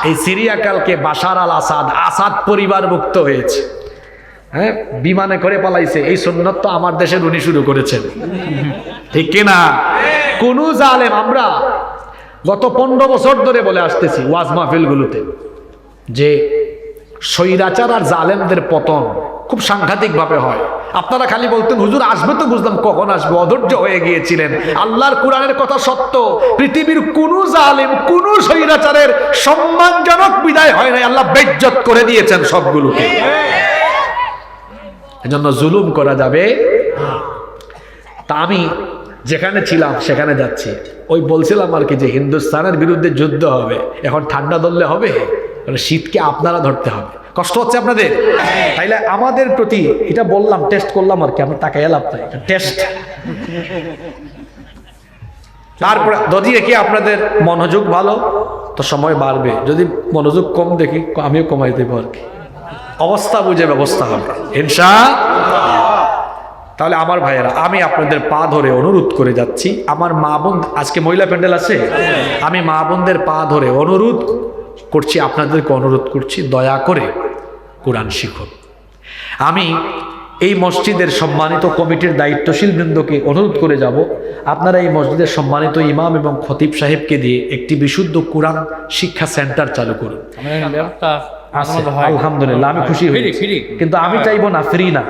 এই সিরিয়া কালকে বাশার আল আসাদ, আসাদ পরিবার মুক্ত হয়েছে। হ্যাঁ, বিমানে করে পালাইছে। এই সুন্নত তো আমার দেশের উনি শুরু করেছেন, ঠিক কিনা? কোন জালেম, আমরা গত 15 বছর ধরে বলে আসতেছি ওয়াজ মাহফিলগুলোতে যে স্বৈরাচার আর জালেমদের পতন খুব সাংঘাতিক ভাবে হয়। আপনারা খালি বলতেন হুজুর আসবে, তো বুঝলাম কখন আসবে, অধৈর্য হয়ে গিয়েছিলেন। আল্লাহর কোরআনের কথা সত্য, পৃথিবীর কোন জালেম, কোন স্বৈরাচারের সম্মানজনক বিদায় হয় নাই, আল্লাহ বেইজ্জত করে দিয়েছেন সবগুলোকে। এজন্য জুলুম করা যাবে। তা আমি যেখানে ছিলাম সেখানে যাচ্ছি, ওই বলছিলাম আর কি যে হিন্দুস্তানের বিরুদ্ধে যুদ্ধ হবে, এখন ঠান্ডা ধরলে হবে, শীতকে আপনারা ধরতে হবে। কষ্ট হচ্ছে আপনাদের? তাইলে আমাদের প্রতি এটা বললাম, টেস্ট করলাম আর কি, আমরা টাকা এলাম তাই টেস্ট। তারপরে যদি দেখি আপনাদের মনোযোগ ভালো তো সময় বাড়বে, যদি মনোযোগ কম দেখি আমিও কমাই দেবো আর কি, অবস্থা বুঝে ব্যবস্থা হবে ইনশাআল্লাহ। তাহলে আমার ভাইয়েরা, আমি আপনাদের পা ধরে অনুরোধ করে যাচ্ছি, আমার মা বোন, আজকে মহিলা প্যান্ডেল আছে, আমি মা বোনদের পা ধরে অনুরোধ করছি, আপনাদেরকে অনুরোধ করছি, দয়া করে কোরআন শিখুন। আমি এই মসজিদের সম্মানিত কমিটির দায়িত্বশীল বৃন্দকে অনুরোধ করে যাব, আপনারা এই মসজিদের সম্মানিত ইমাম এবং খতিব সাহেবকে দিয়ে একটি বিশুদ্ধ কোরআন শিক্ষা সেন্টার চালু করুন। আলহামদুলিল্লাহ, আমি খুশি হই, কিন্তু আমি চাইবো না ফ্রি না।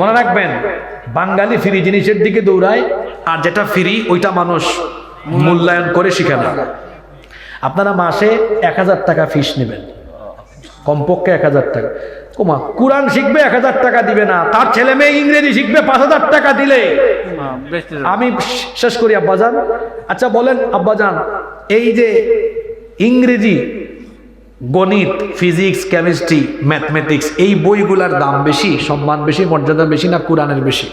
মনে রাখবেন, বাঙালি ফ্রি জিনিসের দিকে দৌড়ায়, আর যেটা ফ্রি ওইটা মানুষ মূল্যায়ন করে শিখে না। আপনারা মাসে 1000 টাকা ফিস নেবেন, কমপক্ষে 1000 টাকা। কোমা কোরআন শিখবে 1000 টাকা দিবে না, তার ছেলে মেয়ে ইংরেজি শিখবে 5000 টাকা দিলে। আমি শেষ করি আব্বাজান। আচ্ছা বলেন আব্বাজান, এই যে ইংরেজি, গণিত, ফিজিক্স, কেমিস্ট্রি, ম্যাথমেটিক্স, এই বইগুলার দাম বেশি, সম্মান বেশি, মর্যাদা বেশি না কোরআনের বেশি?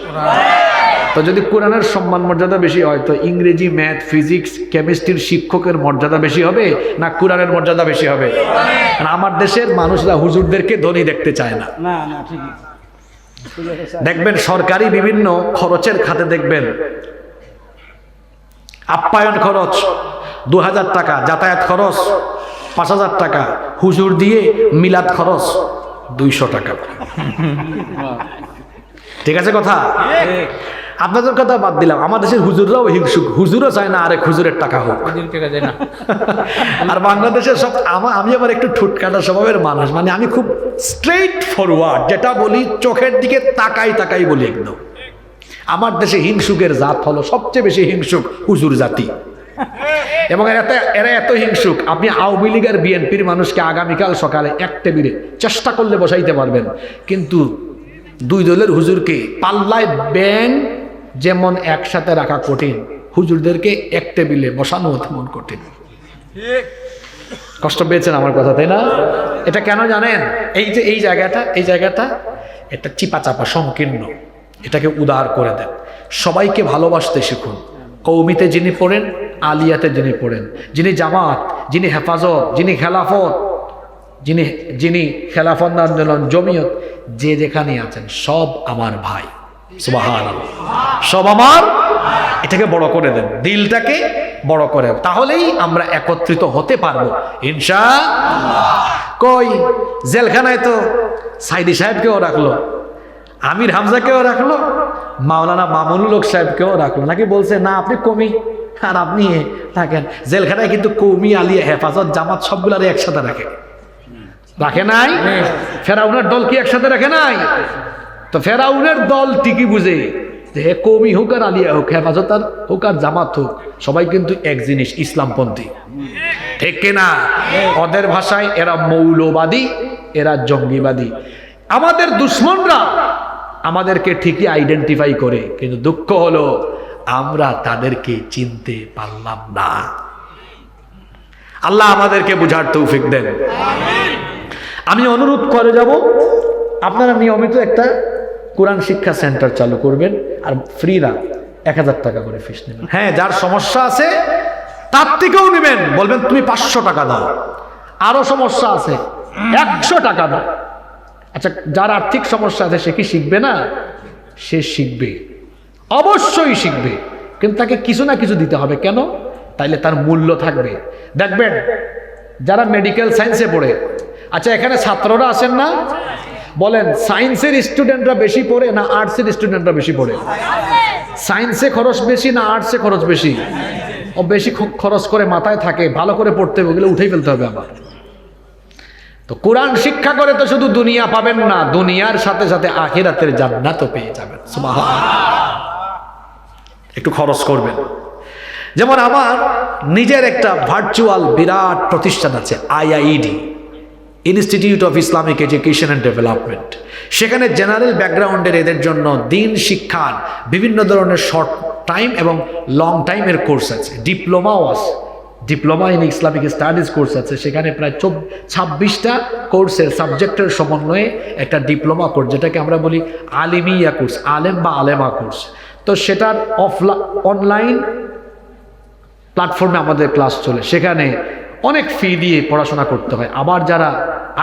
তো যদি কোরআনের সম্মান মর্যাদা বেশি হয়, তো ইংরেজি, ম্যাথ, ফিজিক্স, কেমিস্ট্রির শিক্ষকের মর্যাদা বেশি হবে না কোরআনের মর্যাদা বেশি হবে? আমার দেশের মানুষরা হুজুরদেরকে ধনী দেখতে চায় না। দেখবেন সরকারি বিভিন্ন খরচের খাতে দেখবেন আপ্যায়ন খরচ 2000 টাকা, যাতায়াত খরচ 5000 টাকা, হুজুর দিয়ে মিলাদ খরচ 200 টাকা। ঠিক আছে কথা? আপনাদের কথা বাদ দিলাম, আমাদের দেশের হুজুররাও হিংসুক, হুজুরও চায় না আরেক হুজুরের টাকা হোক। আর বাংলাদেশের সব, আমি আবার একটু ঠুটকাটা স্বভাবের মানুষ, মানে আমি খুব স্ট্রেইট ফরওয়ার্ড, যেটা বলি চোখের দিকে তাকাই তাকাই বলি একদম। আমার দেশে হিংসুকের জাত হলো সবচেয়ে বেশি হিংসুক হুজুর জাতি, এবং এরা এত হিংসুক, আপনি আওয়ামী লীগ আর বিএনপির মানুষকে আগামীকাল সকালে এক টেবিলে চেষ্টা করলে বসাইতে পারবেন, কিন্তু দুই দলের হুজুরকে পাল্লায় ব্যাং যেমন একসাথে রাখা কঠিন, হুজুরদেরকে এক টেবিলে বসানো তেমন কঠিন। কষ্ট পেয়েছেন আমার কথা, তাই না? এটা কেন জানেন? এই যে এই জায়গাটা এটা চিপা চাপা সংকীর্ণ, এটাকে উদার করে দেন। সবাইকে ভালোবাসতে শিখুন। কওমিতে যিনি পড়েন, আলিয়াতে যিনি পড়েন, যিনি জামাত, যিনি হেফাজত, যিনি খেলাফত, যিনি খেলাফত আন্দোলন, জমিয়ত, যে যেখানে আছেন সব আমার ভাই। সুবহানাল্লাহ, সব আমার। এটাকে বড় করে দেন, দিলটাকে বড় করে, তাহলেই আমরা একত্রিত হতে পারবো ইনশাআল্লাহ। কই জেলখানায় তো সাইদি সাহেবকেও রাখলো, আমির হামজাকেও রাখলো, মাওলানা মামুনুল হক সাহেবকেও রাখলো, নাকি বলছে না আপনি কমি আর আপনি থাকেন। জেলখানায় কিন্তু কওমি, আলিয়া, হেফাজত, জামাত সবগুলারে একসাথে রাখে নাই? ফেরাউনের দল কি একসাথে রাখে নাই? তো ফেরাউনের দল ঠিকই বুঝে যে কওমি হোক আর আলিয়া হোক, হেফাজত আর হোক আর জামাত হোক, সবাই কিন্তু এক জিনিস, ইসলামপন্থী, ঠিক কিনা? ওদের ভাষায় এরা মৌলবাদী, এরা জঙ্গিবাদী। আমাদের দুশ্মনরা আমাদেরকে ঠিকই আইডেন্টিফাই করে, কিন্তু দুঃখ হলো আমরা তাদেরকে চিনতে পারলাম না। আল্লাহ আমাদেরকে বুঝার তৌফিক দেন। আমি অনুরোধ করে যাব, আপনারা নিয়মিত একটা কোরআন শিক্ষা সেন্টার চালু করবেন, আর ফ্রি না, 1000 টাকা করে ফিস নেবেন। হ্যাঁ, যার সমস্যা আছে তার থেকেও নেবেন, বলবেন তুমি 500 টাকা দাও। আরো সমস্যা আছে 100 টাকা দাও। আচ্ছা, যার আর্থিক সমস্যা আছে সে কি শিখবে না? সে শিখবে, অবশ্যই শিখবে, কিন্তু তাকে কিছু না কিছু দিতে হবে। কেন? তাইলে তার মূল্য থাকবে। দেখবেন যারা মেডিকেল সায়েন্সে পড়ে, আচ্ছা এখানে ছাত্ররা আসেন না? বলেন সায়েন্সের স্টুডেন্টরা বেশি পড়ে না আর্টসের স্টুডেন্টরা বেশি পড়ে? সায়েন্সে খরচ বেশি না আর্টসে খরচ বেশি? ও বেশি খরচ করে মাথায় থাকে, ভালো করে পড়তে হবে, ওগুলো উঠেই ফেলতে হবে আবার। তো কোরআন শিক্ষা করে তো শুধু দুনিয়া পাবেন না, দুনিয়ার সাথে সাথে আখিরাতের জান্নাতও পেয়ে যাবেন। সুবহানাল্লাহ। একটু খরচ করবেন। যেমন আমার নিজের একটা ভার্চুয়াল বিরাট প্রতিষ্ঠান আছে, IIED, institute of Islamic education and development. সেখানে জেনারেল ব্যাকগ্রাউন্ডের এদের জন্য দিন শিক্ষার বিভিন্ন ধরনের শর্ট টাইম এবং লং টাইমের কোর্স আছে, ডিপ্লোমাও আছে, diploma in Islamic studies course আছে। সেখানে প্রায় 26টা কোর্সের সাবজেক্টের সমন্বয়ে একটা ডিপ্লোমা কোর্স, যেটাকে আমরা বলি আলিমিয়া কোর্স, আলেম বা আলেমা কোর্স। তো সেটার অনলাইন প্ল্যাটফর্মে আমাদের ক্লাস চলে, সেখানে অনেক ফি দিয়ে পড়াশোনা করতে হয়। আবার যারা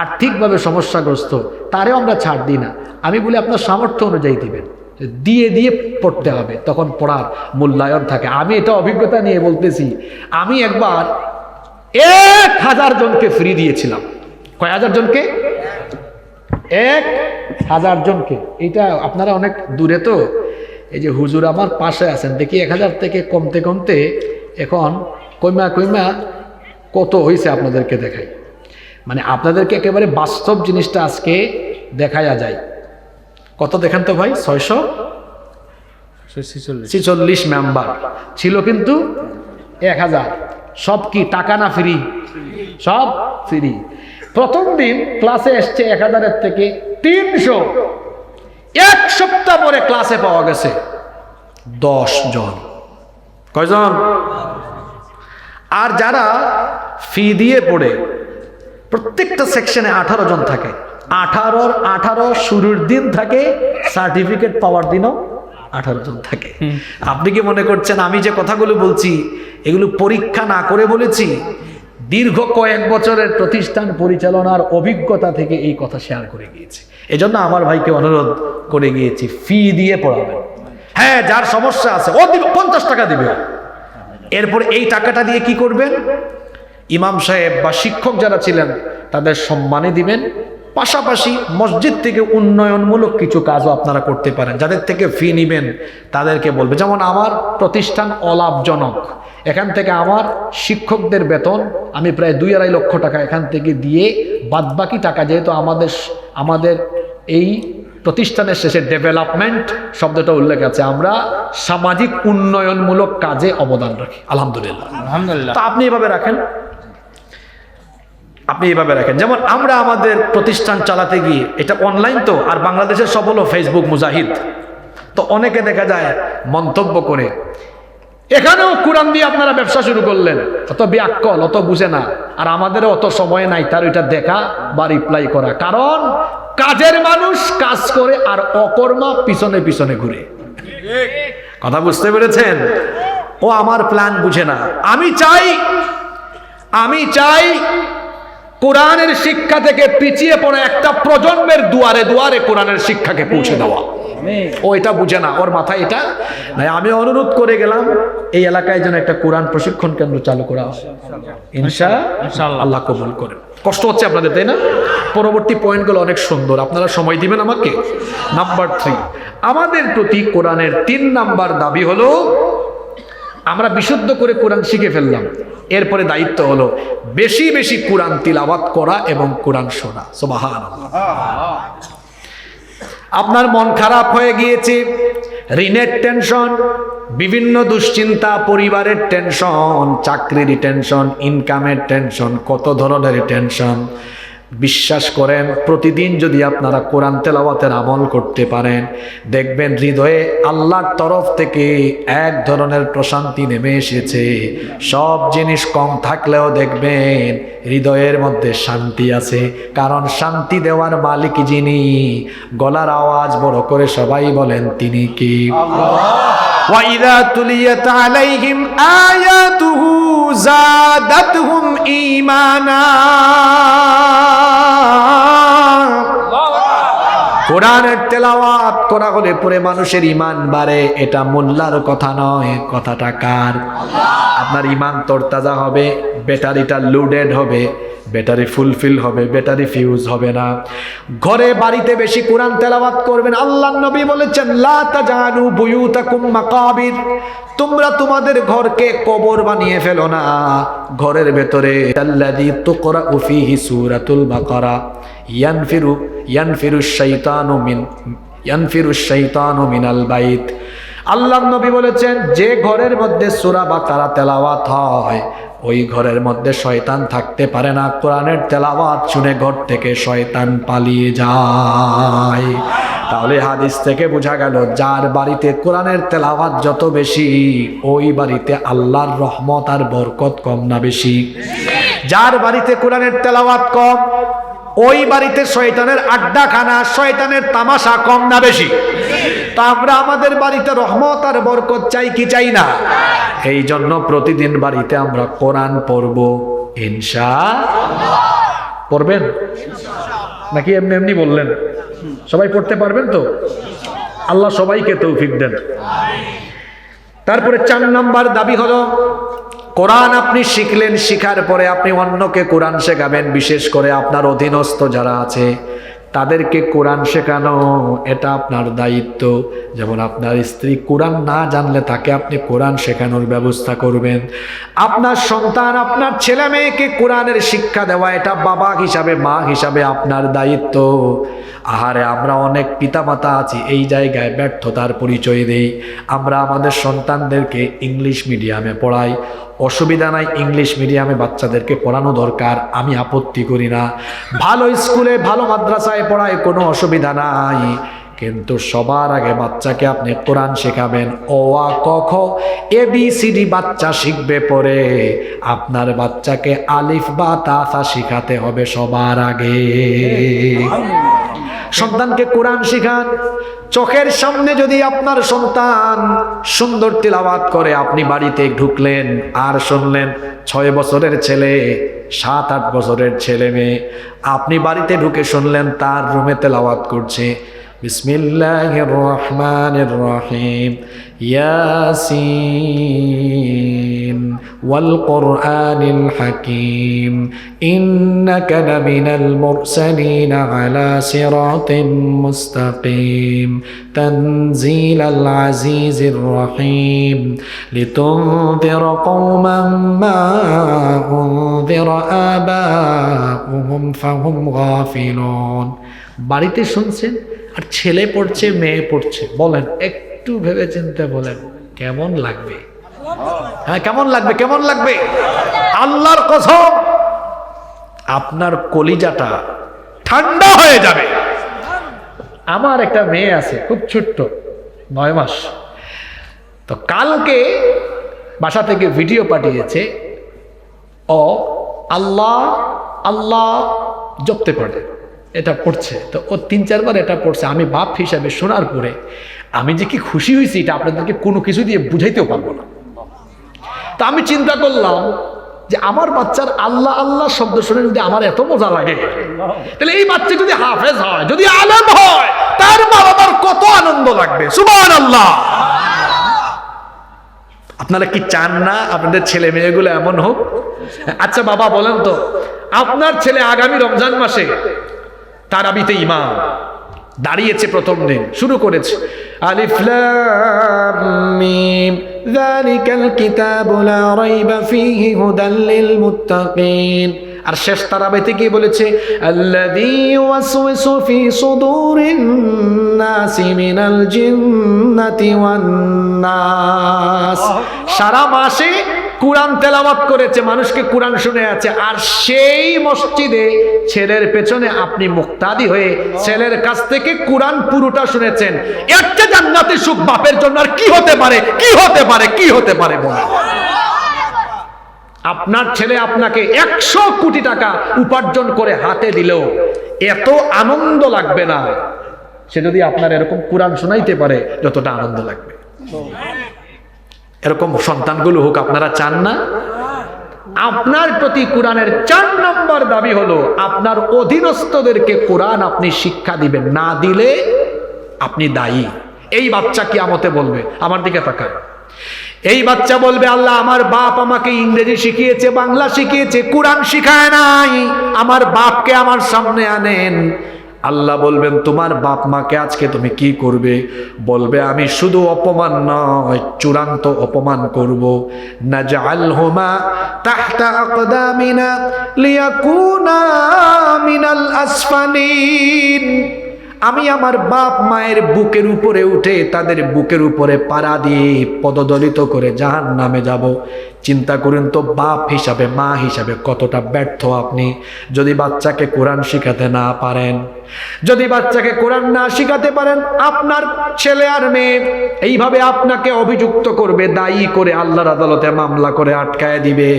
আর্থিকভাবে সমস্যাগ্রস্ত তারেও আমরা ছাড় দিই না, আমি বলি আপনার সামর্থ্য অনুযায়ী দিবেন, দিয়ে দিয়ে পড়তে হবে, তখন পড়ার মূল্যায়ন থাকে। আমি এটা অভিজ্ঞতা নিয়ে বলতেছি, আমি একবার 1000 জনকে ফ্রি দিয়েছিলাম। কয় হাজার জনকে? 1000 জনকে। এইটা আপনারা অনেক দূরে, তো এই যে হুজুর আমার পাশে আছেন, দেখি 1000 থেকে কমতে কমতে এখন কইমা কত হয়েছে আপনাদেরকে দেখাই। মানে আপনাদেরকে একেবারে বাস্তব জিনিসটা আজকে দেখায়া যায়। কত দেখেন তো ভাই? 646 মেম্বার ছিল, কিন্তু 1000। সব কি টাকা না ফ্রি? সব ফ্রি। প্রথম দিন ক্লাসে এসছে 1000-এর থেকে 300। এক সপ্তাহ পরে ক্লাসে পাওয়া গেছে 10 জন। কয়জন? আর যারা ফি দিয়ে পড়ে, প্রত্যেকটা সেকশনে 18 জন থাকে। 18 শুরুর দিন থাকে, সার্টিফিকেট পাওয়ার দিনও 18 জন থাকে। আপনি কি মনে করছেন আমি যে কথাগুলো বলছি এগুলো পরীক্ষা না করে বলেছি? দীর্ঘ কয়েক বছরের প্রতিষ্ঠান পরিচালনার অভিজ্ঞতা থেকে এই কথা শেয়ার করে গিয়েছি। এজন্য আমার ভাইকে অনুরোধ করে গিয়েছি, ফি দিয়ে পড়াবেন। হ্যাঁ, যার সমস্যা আছে ও দিবে, 50 টাকা দিবে। এরপর এই টাকাটা দিয়ে কি করবেন? ইমাম সাহেব বা শিক্ষক যারা ছিলেন তাদের সম্মানে দিবেন, পাশাপাশি মসজিদ থেকে উন্নয়নমূলক কিছু কাজও আপনারা করতে পারেন। যাদের থেকে ফি নিবেন তাদেরকে বলবে, যেমন আমার প্রতিষ্ঠান অলাভজনক, এখান থেকে আমার শিক্ষকদের বেতন আমি প্রায় 2-2.5 লক্ষ টাকা এখান থেকে দিয়ে বাদবাকি টাকা, যেহেতু আমাদের এই প্রতিষ্ঠানের শেষে ডেভেলপমেন্ট শব্দটা উল্লেখ আছে, আমরা সামাজিক উন্নয়নমূলক কাজে অবদান রাখি। আলহামদুলিল্লাহ। তো আপনি এভাবে রাখেন, যেমন আমরা আমাদের প্রতিষ্ঠান চালাতে গিয়ে, এটা অনলাইন তো, আর বাংলাদেশের সব হলো ফেসবুক মুজাহিদ, তো অনেকে দেখা যায় মন্তব্য করে, এখানেও কোরআন দিয়ে আপনারা ব্যবসা শুরু করলেন, অত ব্যাকল, অত বুঝে না, আর আমাদেরও অত সময় নাই তার ওইটা দেখা বা রিপ্লাই করা। কারণ কাজের মানুষ কাজ করে আর অকর্মা পিছনে পিছনে ঘুরে। কথা বুঝতে পেরেছেন? ও আমার প্ল্যান বুঝে না। আমি চাই কোরআনের শিক্ষা থেকে পিছিয়ে পড়া একটা প্রজন্মের দুয়ারে দুয়ারে কোরআনের শিক্ষাকে পৌঁছে দেওয়া। ও এটা বুঝে না, ওর মাথায় এটা নাই। আমি অনুরোধ করে গেলাম এই এলাকায় যেন একটা কোরআন প্রশিক্ষণ কেন্দ্র চালু করা হয়। ইনশাআল্লাহ আল্লাহ কবুল করেন। কষ্ট হচ্ছে আপনাদের, তাই না? পরবর্তী পয়েন্টগুলো অনেক সুন্দর, আপনারা সময় দিবেন আমাকে। নাম্বার 3, আমাদের প্রতি কোরআনের 3 নাম্বার দাবি হলো, আমরা বিশুদ্ধ করে কোরআন শিখে ফেললাম, এরপরে দায়িত্ব হলো বেশি বেশি কোরআন তিলাওয়াত করা এবং কোরআন শোনা। সুবহানাল্লাহ। আপনার মন খারাপ হয়ে গিয়েছে, ঋণের টেনশন, বিভিন্ন দুশ্চিন্তা, পরিবারের টেনশন, চাকরির টেনশন, ইনকামের টেনশন, কত ধরনের টেনশন। বিশ্বাস করেন, প্রতিদিন যদি আপনারা কোরআন তেলাওয়াতের আমল করতে পারেন, দেখবেন হৃদয়ে আল্লাহর তরফ থেকে এক ধরনের প্রশান্তি নেমে এসেছে। সব জিনিস কম থাকলেও দেখবেন হৃদয়ের মধ্যে শান্তি আছে, কারণ শান্তি দেওয়ার মালিক যিনি, গলার আওয়াজ বড় করে সবাই বলেন তিনি কি? وَإِذَا تُلِيَتْ عَلَيْهِمْ آيَاتُهُ زَادَتْهُمْ إِيمَانًا। কোরআনের তেলাওয়াত করা হলে পরে মানুষের ঈমান বাড়ে। এটা মোল্লার কথা নয়, কথাটা কার? আপনার ঈমান তরতাজা হবে, ব্যাটারিটা লোডেড হবে, ব্যাটারি ফুলফিল হবে, ব্যাটারি ফিউজ হবে না। ঘরে বাড়িতে বেশি কোরআন তেলাওয়াত করবেন। আল্লাহর নবী বলেছেন, লা তাজালু বুয়ুতাকুম মাকাবির, তোমরা তোমাদের ঘরকে কবর বানিয়ে ফেলো না। ঘরের ভেতরে আল্লাযী তুকরাউ ফীহি সূরাতুল বাকারা ইয়ানফিরুশ শাইতানু মিনাল বাইত। আল্লাহর নবী বলেছেন, যে ঘরের মধ্যে সূরা বাকারা তেলাওয়াত হয় ওই ঘরের মধ্যে শয়তান থাকতে পারে না। কোরআনের তেলাওয়াত শুনে ঘর থেকে শয়তান পালিয়ে যায়। তাহলে হাদিস থেকে বোঝা গেল, যার বাড়িতে কোরআনের তেলাওয়াত যত বেশি ওই বাড়িতে আল্লাহর রহমত আর বরকত কম না বেশি? যার বাড়িতে কোরআনের তেলাওয়াত কম ওই বাড়িতে শয়তানের আড্ডাখানা, শয়তানের তামাশা কম না বেশি? তা আমরা আমাদের বাড়িতে রহমত আর বরকত চাই কি চাই না? এই জন্য প্রতিদিন বাড়িতে আমরা কোরআন পড়ব ইনশাআল্লাহ। পড়বেন নাকি এমনি এমনি বললেন? সবাই পড়তে পারবেন তো? আল্লাহ সবাইকে তৌফিক দেন। তারপরে 4 নাম্বার দাবি হলো, কোরআন আপনি শিখলেন, শিখার পরে আপনি অন্যকে কোরআন শেখাবেন। বিশেষ করে আপনার অধীনস্থ যারা আছে তাদেরকে কোরআন শেখানো, এটা আপনার দায়িত্ব। যেমন আপনার স্ত্রী কোরআন না জানলে তাকে আপনি কোরআন শেখানোর ব্যবস্থা করবেন। আপনার সন্তান, আপনার ছেলে মেয়েকে কোরআনের শিক্ষা দেওয়া, এটা বাবা হিসাবে, মা হিসাবে আপনার দায়িত্ব। আহারে, আমরা অনেক পিতামাতা আছি এই জায়গায় ব্যর্থতার পরিচয় দেই। আমরা আমাদের সন্তানদেরকে ইংলিশ মিডিয়ামে পড়াই, অসুবিধা নাই, ইংলিশ মিডিয়ামে বাচ্চাদেরকে পড়ানো দরকার, আমি আপত্তি করি না। ভালো স্কুলে ভালো মাদ্রাসায় পড়ায় কোনো অসুবিধা নাই, কিন্তু সবার আগে বাচ্চাকে আপনি কোরআন শেখাবেন। অ আ ক খ ABCD বাচ্চা শিখবে পরে, আপনার বাচ্চাকে আলিফ বা তা সা শিখাতে হবে সবার আগে। সন্তানকে কোরআন শিখান। চোখের সামনে যদি আপনার সন্তান সুন্দর তিলাওয়াত করে, আপনি বাড়িতে ঢুকলেন আর শুনলেন 6 বছরের ছেলে, 7-8 বছরের ছেলে মেয়ে, আপনি বাড়িতে ঢুকে শুনলেন তার রুমে তেলাওয়াত করছে, বিসমিল্লাহির রহমানির রহিম, ইয়াসিন ওয়াল কুরআনিল হাকিম, ইন্নাকা লামিনাল মুরসালিন আলা সিরাতিম মুস্তাকিম, তানজিলাল আজিজির রহিম, লিতুনযিরা কওমান মা উনযিরা আবাউহুম ফাহুম গাফিলুন। বাড়িতে শুনছেন আর ছেলে পড়ছে, মেয়ে পড়ছে, বলেন একটু ভেবে চিন্তে বলেন কেমন লাগবে? হ্যাঁ, কেমন লাগবে? কেমন লাগবে? আল্লাহর কসম, আপনার কলিজাটা ঠান্ডা হয়ে যাবে। আমার একটা মেয়ে আছে, খুব ছোট্ট, 9 মাস। তো কালকে বাসা থেকে ভিডিও পাঠিয়েছে, ও আল্লাহ আল্লাহ জপতে পারে, এটা পড়ছে। তো ও 3-4 বার এটা পড়ছে। আমি বাপ হিসাবে শোনার পরে আমি যে কি খুশি হয়েছি, এটা আপনাদেরকে কোনো কিছু দিয়ে বুঝাইতেও পারবো না। তা আমি চিন্তা করলাম যে আমার বাচ্চার আল্লাহ আল্লাহ শব্দ শুনে যদি আমার এত মজা লাগে, তাহলে এই বাচ্চা যদি হাফেজ হয়, যদি আলেম হয়, তার মা বাবার কত আনন্দ লাগবে। সুবহানাল্লাহ। আপনারা কি চান না আপনাদের ছেলে মেয়েগুলো এমন হোক? আচ্ছা বাবা বলেন তো, আপনার ছেলে আগামী রমজান মাসে তারাবিতে ইমাম দাঁড়িয়েছে, প্রথম দিন শুরু করেছে, আলিফ লাম মিম যালিকাল কিতাবু লা রাইবা ফীহি হুদাল লিল মুত্তাকিন। আর শেষ তারাবিতে কি বলেছে, আল্লাযী ইউওয়াসওয়িসু ফী সুদুরিন নাসি মিনাল জিন্নাতি ওয়ান নাস। সারা মাসে কোরআন তেলাওয়াত করেছে, মানুষকে কোরআন শুনে আছে। আর সেই মসজিদে ছেলের পেছনে আপনি মুক্তাদি হয়ে ছেলের কাছ থেকে কোরআন পুরোটা শুনেছেন। একটা জান্নাতের সুখ বাপের জন্য আর কি হতে পারে? কি হতে পারে? কি হতে পারে বলে? আপনার ছেলে আপনাকে 100 কোটি টাকা উপার্জন করে হাতে দিলেও এত আনন্দ লাগবে না সে যদি আপনার এরকম কোরআন শোনাইতে পারে যতটা আনন্দ লাগবে। এরকম সন্তানগুলো হোক, আপনারা চান না? আপনার প্রতি কোরআনের 4 নম্বর দাবি হলো, আপনার অধীনস্থদেরকে কোরআন আপনি শিক্ষা দিবেন, না দিলে আপনি দায়ী। এই বাচ্চা কিয়ামতে বলবে, আমার দিকে তাকান, এই বাচ্চা বলবে, আল্লাহ আমার বাপ আমাকে ইংরেজি শিখিয়েছে, বাংলা শিখিয়েছে, কোরআন শিখায় নাই, আমার বাপকে আমার সামনে আনেন। আল্লাহ বলবেন, তোমার বাপ মাকে আজকে তুমি কি করবে? বলবে, আমি শুধু অপমান নয়, চূড়ান্ত অপমান করব। নাজআলহুমা তাহতা আকদামিনা লিয়াকুনা মিনাল আসফালিন। আমি আমার বাপ মায়ের বুকের উপরে উঠে তাদের বুকের উপরে পাড়া দিয়ে পদদলিত করে জাহান্নামে যাব। চিন্তা করুন তো, বাপ হিসাবে, মা হিসাবে কতটা ব্যর্থ আপনি। যদি বাচ্চাকে কোরআন শিখাতে না পারেন, যদি বাচ্চাকে কোরআন না শিখাতে পারেন, আপনার ছেলে আর মেয়ে এইভাবে আপনাকে অভিযুক্ত করবে, দায়ী করে আল্লাহর আদালতে মামলা করে আটকায় দিবে।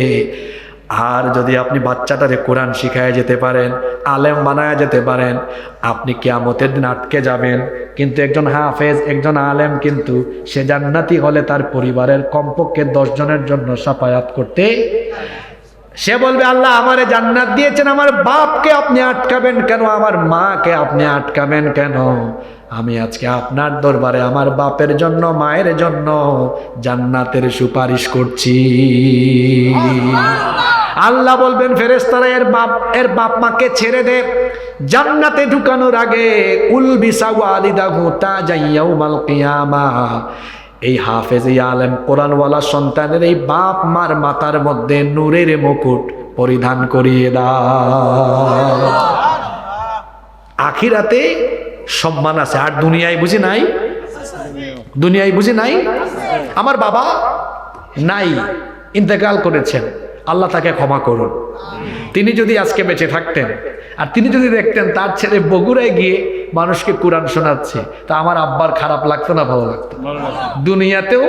আর যদি আপনি বাচ্চাটারে কোরআন শিখায় যেতে পারেন, আলেম বানায় যেতে পারেন, আপনি কিয়ামতের দিন আটকে যাবেন। কিন্তু একজন হাফেজ, একজন আলেম কিন্তু সে জান্নাতি হলে তার পরিবারের কমপক্ষে 10 জনের জন্য সাফায়াত করতে, সে বলবে, আল্লাহ আমারে জান্নাত দিয়েছেন, আমার বাপকে আপনি আটকাবেন কেন? আমার মাকে আপনি আটকাবেন কেন? আমি আজকে আপনার দরবারে আমার বাপের জন্য, মায়ের জন্য জান্নাতের সুপারিশ করছি। আল্লাহ বলবেন, ফেরেশতারা এর বাপ মাকে ছেড়ে দে, জান্নাতে ঢুকানোর আগে উলবিসা ওয়ালিদাহু তাজান ইয়াউমাল কিয়ামাহ। এই হাফেজ, এই আলেম, কোরআনওয়ালা সন্তানের এই বাপ মার মাথার মধ্যে নূরের মুকুট পরিধান করিয়ে দাও। আখিরাতে সম্মান আছে, আর দুনিয়ায় বুঝি নাই? দুনিয়ায় বুঝি নাই? আমার বাবা নাই, ইন্তেকাল করেছেন, আল্লাহ তাকে ক্ষমা করুন। তিনি যদি আজকে বেঁচে থাকতেন আর তিনি যদি দেখতেন তার ছেলে বগুড়ায় গিয়ে মানুষকে কোরআন শোনাচ্ছে, তা আমার আব্বার খারাপ লাগতো না ভালো লাগতো? দুনিয়াতেও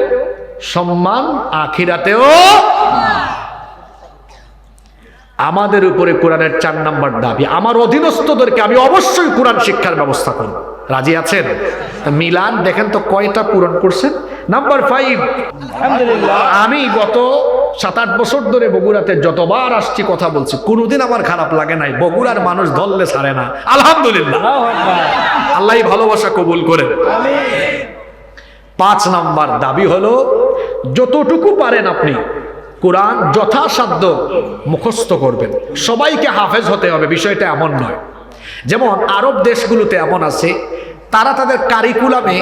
সম্মান, আখিরাতেও। আমাদের উপরে কোরআনের 4 নাম্বার দাবি, আমার অধীনস্থদেরকে আমি অবশ্যই কোরআন শিক্ষার ব্যবস্থা করব। রাজি আছেন? মিলান দেখেন তো কয়টা পূরণ করছেন। নাম্বার 5, আলহামদুলিল্লাহ, আমি গত 7-8 বছর ধরে বগুড়াতে যতবার আসছি কথা বলছি, কোনোদিন আমার খারাপ লাগে নাই। বগুড়ার মানুষ ধরলে ছাড়ে না, আলহামদুলিল্লাহ। আল্লাহ ভালোবাসা কবুল করেন। 5 নাম্বার দাবি হলো, যতটুকু পারেন আপনি কোরআন যথাসাধ্য মুখস্থ করবেন। সবাইকে হাফেজ হতে হবে বিষয়টা এমন নয়। যেমন আরব দেশগুলোতে এমন আছে, তারা তাদের কারিকুলামে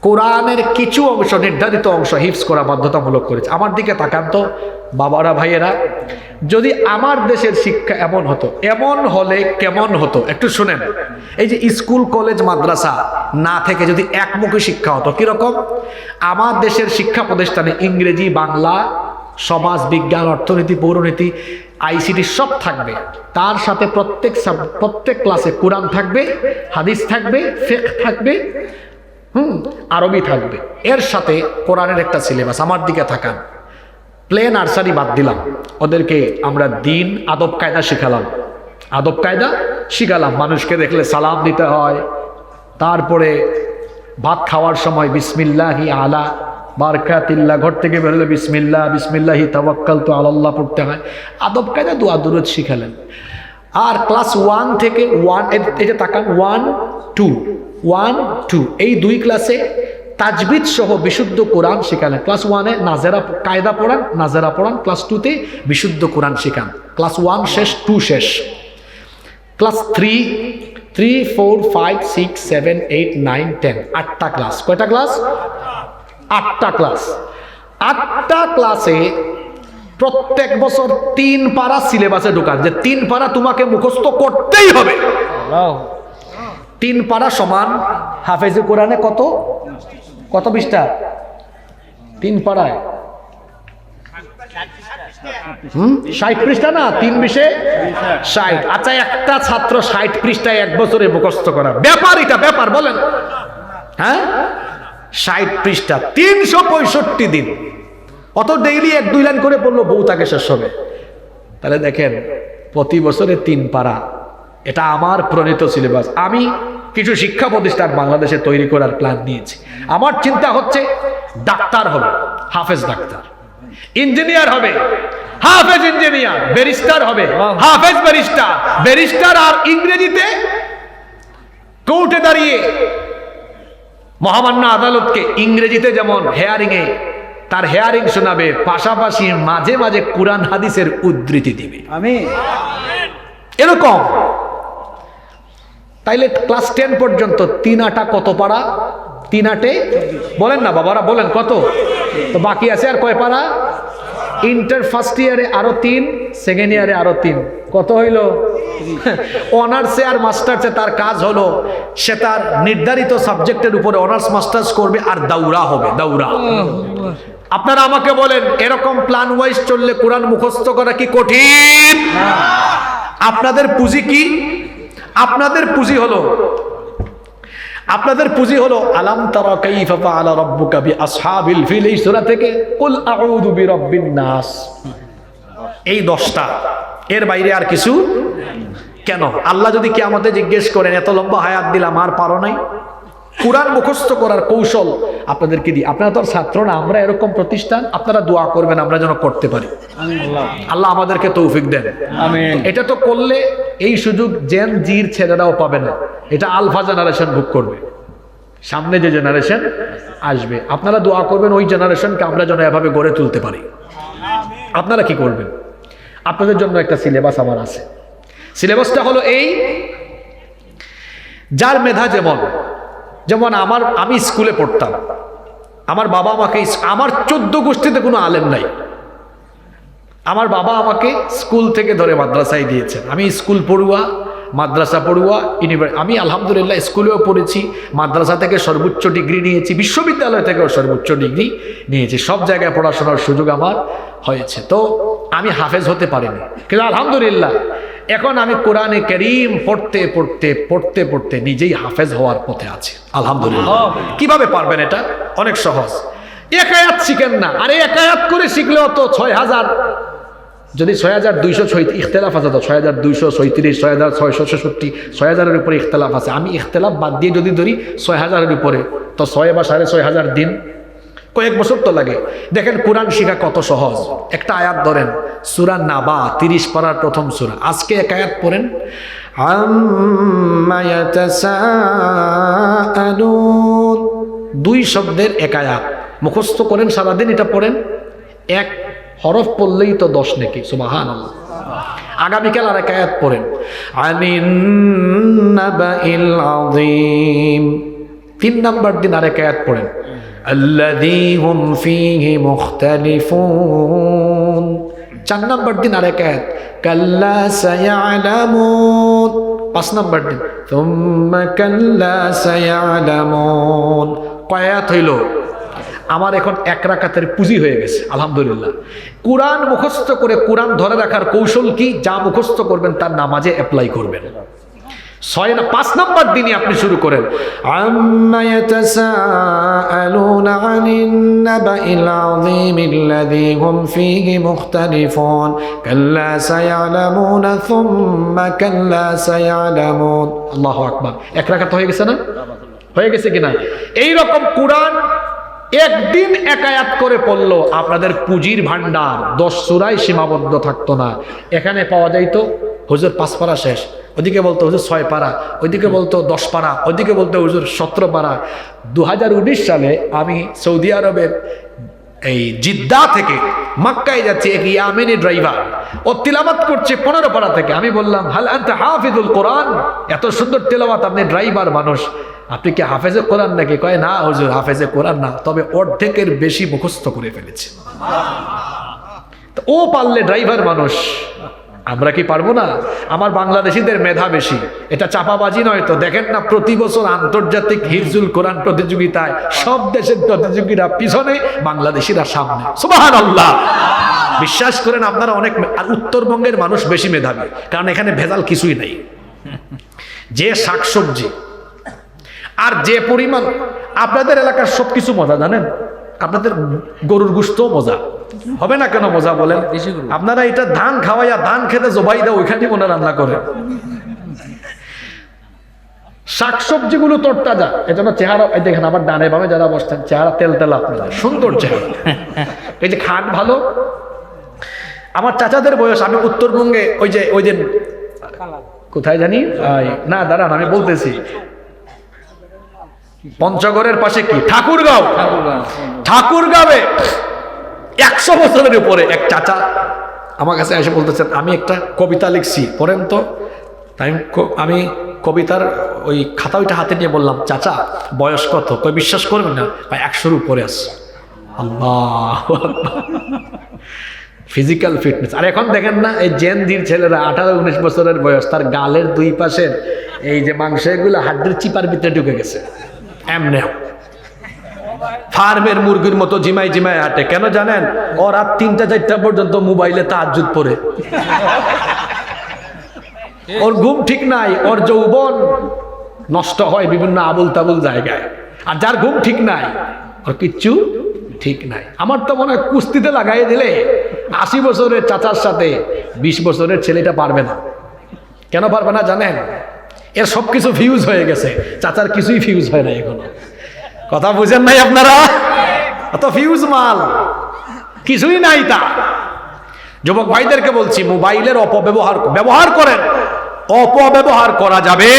কোরআনের কিছু অংশ, নির্ধারিত অংশ হিফজ করা বাধ্যতামূলক করেছে। আমার দিকে তাকান তো বাবারা, ভাইয়েরা, যদি আমার দেশের শিক্ষা এমন হতো, এমন হলে কেমন হতো একটু শুনেন। এই যে স্কুল, কলেজ, মাদ্রাসা না থেকে যদি একমুখী শিক্ষা হতো, কিরকম? আমার দেশের শিক্ষা প্রতিষ্ঠানে ইংরেজি, বাংলা, সমাজ বিজ্ঞান, অর্থনীতি, পৌরনীতি, আইসিটি সব থাকবে। তার সাথে প্রত্যেক ক্লাসে কোরআন থাকবে, হাদিস থাকবে, ফিকহ থাকবে, আরবি থাকবে, এর সাথে কোরআনের একটা সিলেবাস। আমার দিকে থাকান, প্লে নার্সারি বাদ দিলাম, ওদেরকে আমরা দিন আদব কায়দা শিখালাম, আদব কায়দা শিখালাম। মানুষকে দেখলে সালাম দিতে হয়, তারপরে ভাত খাওয়ার সময় বিসমিল্লাহি আলা বারাকাতিল্লাহ, ঘর থেকে বেরোলে বিসমিল্লাহ, বিসমিল্লাহি তাওয়াক্কালতু আলাল্লাহ পড়তে হয়। আদব কায়দা, দোয়া দুরূদ শিখালেন। আর ক্লাস 1 থেকে 1, এই যে তাকান, 1, 2 এই 2 ক্লাসে তাজবিদ সহ বিশুদ্ধ কোরআন শেখালেন। ক্লাস 1-এ নাজেরা কায়দা পড়ান, নাজেরা পড়ান। ক্লাস 2-তে বিশুদ্ধ কোরআন শেখান। ক্লাস 1 শেষ, 2 শেষ। ক্লাস 3, 4, 5, 6, 7, 8, 9, 10, 8টা ক্লাস। কয়টা ক্লাস? 8টা ক্লাস। 8টা ক্লাসে প্রত্যেক বছর 3 পারা সিলেবাসে ঢোকান, যে 3 পারা তোমাকে মুখস্থ করতেই হবে। 3 পারা সমান হাফেজে কোরআনে কত পৃষ্ঠা? 3 পারায় 60 পৃষ্ঠা না? 3 বিশে 60। আচ্ছা, একটা ছাত্র 60 পৃষ্ঠায় 1 বছরে মুখস্থ করা ব্যাপার? এটা ব্যাপার বলেন? হ্যাঁ, 60 পৃষ্ঠা 365 দিন, অত ডেইলি 1-2 লাইন করে পড়লো, বউ তাকে শেষ হবে। তাহলে দেখেন, প্রতি বছরে 3 পারা, এটা আমার প্রণীত সিলেবাস। আমি কিছু শিক্ষা প্রতিষ্ঠান বাংলাদেশে তৈরি করার প্ল্যান নিয়েছি। আমার চিন্তা হচ্ছে ডাক্তার হবে, হাফেজ ডাক্তার, ইঞ্জিনিয়ার হবে, হাফেজ ইঞ্জিনিয়ার, ব্যারিস্টার হবে, হাফেজ ব্যারিস্টার, ব্যারিস্টার আর ইংরেজিতে কোর্টে দাঁড়িয়ে মহামান্য আদালতকে ইংরেজিতে যেমন হেয়ারিং এ তার হেয়ারিং শোনাবে, পাশাপাশি মাঝে মাঝে কুরআন হাদিসের উদ্ধৃতি দিবে। আমিন। এরকম। তাইলে ক্লাস 10 পর্যন্ত 3 আটা কত পারা? 3 আটে বলেন না বাবারা, বলেন কত? তো বাকি আছে আর কয় পারা? ইন্টার ফার্স্ট ইয়ারে আরো 3, সেকেন্ড ইয়ারে আরো 3, কত হইল? অনার্সে আর মাস্টার্সে তার কাজ হলো সে তার নির্ধারিত সাবজেক্টের উপরে অনার্স মাস্টার্স করবে আর দাউরা হবে, দাউরা। আপনারা আমাকে বলেন, এরকম প্ল্যান ওয়াইজ চললে কোরআন মুখস্থ করা কি কঠিন? আপনাদের পুঁজি কি? আপনাদের পুঁজি হলো আলাম তারা কাইফা ফাআলা রাব্বুকা বিআসহাবিল ফিল, এই সূরা থেকে কুল আউযু বিরাব্বিন নাস, এই 10টা, এর বাইরে আর কিছু। কেন? আল্লাহ যদি কিয়ামতে জিজ্ঞেস করেন এত লম্বা হায়াত দিলাম আর পারো নাই? কুরআন মুখস্থ করার কৌশল আপনাদেরকে দিই। আপনারা তো ছাত্র না, আমরা এরকম প্রতিষ্ঠান, আপনারা দোয়া করবেন আমরা যেন করতে পারি। আল্লাহ আমাদেরকে তৌফিক দেন। আমিন। এটা তো করলে এই সুযোগ জেন জির ছেলেরাও পাবে না, এটা আলফা জেনারেশন ভোগ করবে। সামনে যে জেনারেশন আসবে, আপনারা দোয়া করবেন ওই জেনারেশনকে আমরা যেন এভাবে গড়ে তুলতে পারি। আপনারা কি করবেন? আপনাদের জন্য একটা সিলেবাস আমার আছে। সিলেবাসটা হলো এই, যার মেধা যেমন আমি স্কুলে পড়তাম, আমার বাবা আমাকে, আমার 14 গোষ্ঠীতে কোনো আলেম নাই, আমার বাবা আমাকে স্কুল থেকে ধরে মাদ্রাসায় দিয়েছেন। আমি স্কুল পড়ুয়া, মাদ্রাসা পড়ুয়া, আমি আলহামদুলিল্লাহ স্কুলেও পড়েছি, মাদ্রাসা থেকে সর্বোচ্চ ডিগ্রি নিয়েছি, বিশ্ববিদ্যালয় থেকেও সর্বোচ্চ ডিগ্রি নিয়েছি, সব জায়গায় পড়াশোনার সুযোগ আমার হয়েছে। তো আমি হাফেজ হতে পারিনি, কিন্তু আলহামদুলিল্লাহ এখন আমি কোরআনে কারীম পড়তে নিজেই হাফেজ হওয়ার পথে আছি আলহামদুলিল্লাহ। কিভাবে পারবেন? এটা অনেক সহজ। এক আয়াত শিখেন না, আরে এক আয়াত করে শিখলেও তো 6000, যদি 6200 ইখতিলাফ আছে, তো 6236, 6666, 6000-এর উপরে ইখতিলাফ আছে। আমি ইখতিলাফ বাদ দিয়ে যদি ধরি 6000-এর উপরে, তো 6 বা 6500 দিন, কয়েক বছর তো লাগে। দেখেন কোরআন শিখা কত সহজ। একটা আয়াত ধরেন, সূরা নাবা 30 পারার প্রথম সূরা, আজকে এক আয়াত পড়েন, আম্মা ইয়াতাসাআলুন, 2 শব্দের এক আয়াত মুখস্থ করেন, সারাদিন এটা পড়েন, এক হরফ পড়লেই তো 10 নেকি, সুবহানাল্লাহ। আগামীকাল আর এক আয়াত পড়েন, আনিন নাবাইল আযীম, 3 নাম্বার দিন আর এক আয়াত পড়েন, আল্লাযী হুম ফীহি মুখতালিফুন, 4 নাম্বার দিন আর এক আয়াত, কাল্লা সায়ালামুন, 5 নাম্বার দিন, সুম্মা কাল্লা সায়ালামুন। কয় আয়াত হইল? আমার এখন 1 রাকাতের পুঁজি হয়ে গেছে আলহামদুলিল্লাহ। কোরআন মুখস্থ করে কোরআন ধরে রাখার কৌশল কি? যা মুখস্থ করবেন তার নামাজে অ্যাপ্লাই করবেন। 5 নাম্বার দিনই আপনি শুরু করেন, আম্মা ইয়াতাসাআলুনা আনিন নাবাইল আযীমিল্লাযী হুম ফীহি মুখতালিফুন কাল্লা সায়ালামুনা সুম্মা কাল্লা সায়ালামুন। আল্লাহু আকবার। 1 রাকাত হয়ে গেছে না? হয়ে গেছে কিনা? এই রকম কোরআন একদিন এক আয়াত করে পড়লো, আপনাদের পুঁজির ভান্ডার 10 সূরায় সীমাবদ্ধ থাকতো না। এখানে পাওয়া যাইতো হুজুর 5 পারা শেষ, ওইদিকে বলতো হুজুর 6 পারা, ওইদিকে বলতো 10 পারা, ওইদিকে বলতো হুজুর 17 পারা। 2019 সালে আমি সৌদি আরবের এই জিদ্দা থেকে মক্কায় যাচ্ছি, এক ইয়ামেনি ড্রাইভার, ও তিলাওয়াত করছে 15 পারা থেকে। আমি বললাম, হাল আনতা হাফিজুল কোরআন, এত সুন্দর তেলাওয়াত, আপনি ড্রাইভার মানুষ, আপনি কি হাফেজে কোরআন নাকি? কয় না হুজুর, হাফেজে কোরআন না, তবে অর্ধেকের বেশি মুখস্থ করে ফেলেছে। ও পারলে ড্রাইভার মানুষ, আমরা কি পারবো না? আমার বাংলাদেশিদের মেধা বেশি, এটা চাপাবাজি নয় তো। দেখেন না প্রতি বছর আন্তর্জাতিক হিফজুল কোরআন প্রতিযোগিতায় সব দেশের প্রতিযোগীরা পিছনে, বাংলাদেশিরা সামনে, সুবহানাল্লাহ। বিশ্বাস করেন আপনারা অনেক, আর উত্তরবঙ্গের মানুষ বেশি মেধাবী, কারণ এখানে ভেজাল কিছুই নেই। যে শাকসবজি আর যে পরিমাণ, আপনাদের এলাকার সবকিছু মজা জানেন, আপনাদের গরুর গোশত মজা হবে না কেন? মজা বলেন। আপনারা এটা ধান খাওয়াইয়া, ধান খেতে জবাই দাও, ওইখানে মনে রান্না করে। শাকসবজিগুলো তরতাজা, এজন্য চেহারা, এই দেখেন আবার ডানে বামে যারা বসছেন, চেহারা তেল আপনাদের, সুন্দর চেহারা, এই যে খান ভালো। আমার চাচাদের বয়স, আমি উত্তরবঙ্গে ওই যে কোথায় জানি না, দাঁড়ান আমি বলতেছি, পঞ্চগড়ের পাশে কি ঠাকুরগাঁও, ঠাকুরগাঁওয়ে 100 বছরের উপরে এক চাচা আমার কাছে এসে বলতেছেন, আমি একটা কবিতা লিখছি, পড়েন তো। তাই আমি কবিতার ওই খাতা ওইটা হাতে নিয়ে বললাম, চাচা বয়স কত? কই বিশ্বাস করবেন না ভাই, 100-র উপরে আছে। আল্লাহ, ফিজিক্যাল ফিটনেস। আর এখন দেখেন না, এই জেনজির ছেলেরা 18-19 বছরের বয়স, তার গালের দুই পাশের এই যে মাংস, এগুলো হাড্ডির চিপার ভিতরে ঢুকে গেছে। এমনি ফার্মের মুরগির মতো জিমাই জিমাই হাঁটে। কেন জানেন? ও রাত 3টা-4টা পর্যন্ত মোবাইলে তাহাজ্জুদ পড়ে। ওর ঘুম ঠিক নাই, ওর যৌবন নষ্ট হয় বিভিন্ন আবুল তাবুল জায়গায়। আর যার ঘুম ঠিক নাই, ওর কিচ্ছু ঠিক নাই। আমার তো মনে হয় কুস্তিতে লাগাই দিলে 80 বছরের চাচার সাথে 20 বছরের ছেলেটা পারবে না। কেন পারবে না জানেন? এর সবকিছু ফিউজ হয়ে গেছে, চাচার কিছুই ফিউজ হয় না এখনো। কথা বুঝেন নাই আপনারা? অত ফিউজ মাল কিছুই নাই তা। যুবক ভাইদেরকে বলছি, মোবাইলের ব্যবহার করেন, অপব্যবহার করা যাবে।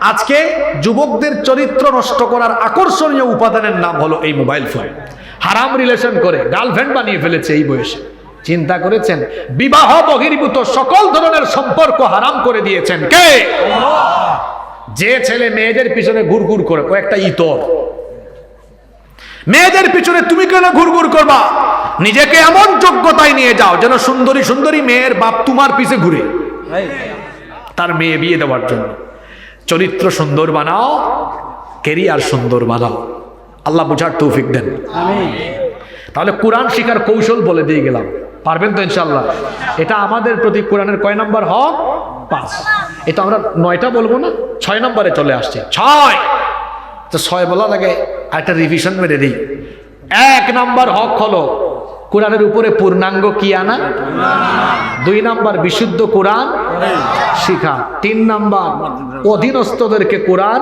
আজকে যুবকদের চরিত্র নষ্ট করার আকর্ষণীয় উপাদানের নাম হলো এই মোবাইল ফোন। হারাম রিলেশন করে গার্লফ্রেন্ড বানিয়ে ফেলেছে এই বয়সে। চিন্তা করেছেন? বিবাহ বহির্ভূত সকল ধরনের সম্পর্ক হারাম করে দিয়েছেন কে? যে ছেলে মেয়েদের পিছনে ঘুরঘুর করে, ও একটা ইতর। মেয়েদের পিছনে তুমি কেন ঘুরঘুর করবা? নিজেকে এমন যোগ্যতায় নিয়ে যাও যেন সুন্দরী সুন্দরী মেয়ের বাপ তোমার পিছে ঘুরে, তার মেয়ে বিয়ে দেওয়ার জন্য। চরিত্র সুন্দর বানাও, কেরিয়ার সুন্দর বানাও। আল্লাহ বুঝার তৌফিক দেন। তাহলে কোরআন শিখার কৌশল বলে দিয়ে গেলাম, পারবেন তো ইনশাআল্লাহ? এটা আমাদের প্রতি কোরআনের কয় নাম্বার হক? 5। এটা আমরা 9টা বলবো না, 6 নম্বরে চলে আসছে। 6 তো 6 বলা লাগে, একটা রিভিশন মেরে দিই। 1 নাম্বার হক হলো কোরআনের উপরে পূর্ণাঙ্গ কি আনা। 2 নাম্বার বিশুদ্ধ কোরআন শিখা। 3 নাম্বার অধীনস্থদেরকে কোরআন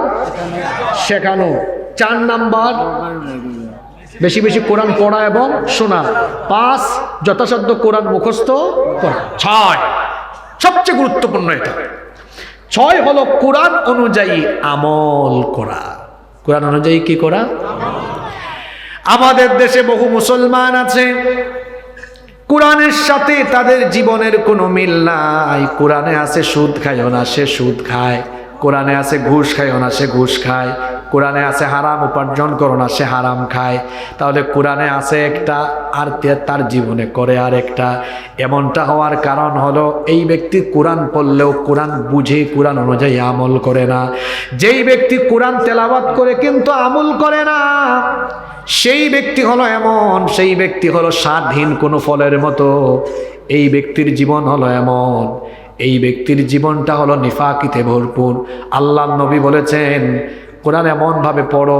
শেখানো। 4 নাম্বার বেশি বেশি কোরআন পড়া এবং শোনা। 5 যথাসাধ্য কোরআন মুখস্থ করা। 6 সবচেয়ে গুরুত্বপূর্ণ এটা। 6 হলো কোরআন অনুযায়ী আমল করা। কোরআন অনুযায়ী কি করা? আমাদের দেশে বহু মুসলমান আছে, কোরআনের সাথে তাদের জীবনের কোনো মিল নাই। কোরআনে আছে সুদ খায়ও না, সে সুদ খায়। কোরআনে আছে ঘুষ খায়ও না, সে ঘুষ খায়। কোরআনে আছে হারাম উপার্জন করো না, সে হারাম খায়। তাহলে কোরআনে আছে একটা, আর তার জীবনে করে আর একটা। এমনটা হওয়ার কারণ হলো এই ব্যক্তি কোরআন পড়লেও কোরআন বুঝে কোরআন অনুযায়ী আমল করে না। যেই ব্যক্তি কোরআন তেলাওয়াত করে কিন্তু আমল করে না, সেই ব্যক্তি হলো এমন, সেই ব্যক্তি হলো স্বাদহীন কোনো ফলের মতো। এই ব্যক্তির জীবন হলো এমন, এই ব্যক্তির জীবনটা হলো নিফাকিতে ভরপুর। আল্লাহ নবী বলেছেন, কোরআন এমনভাবে পড়ো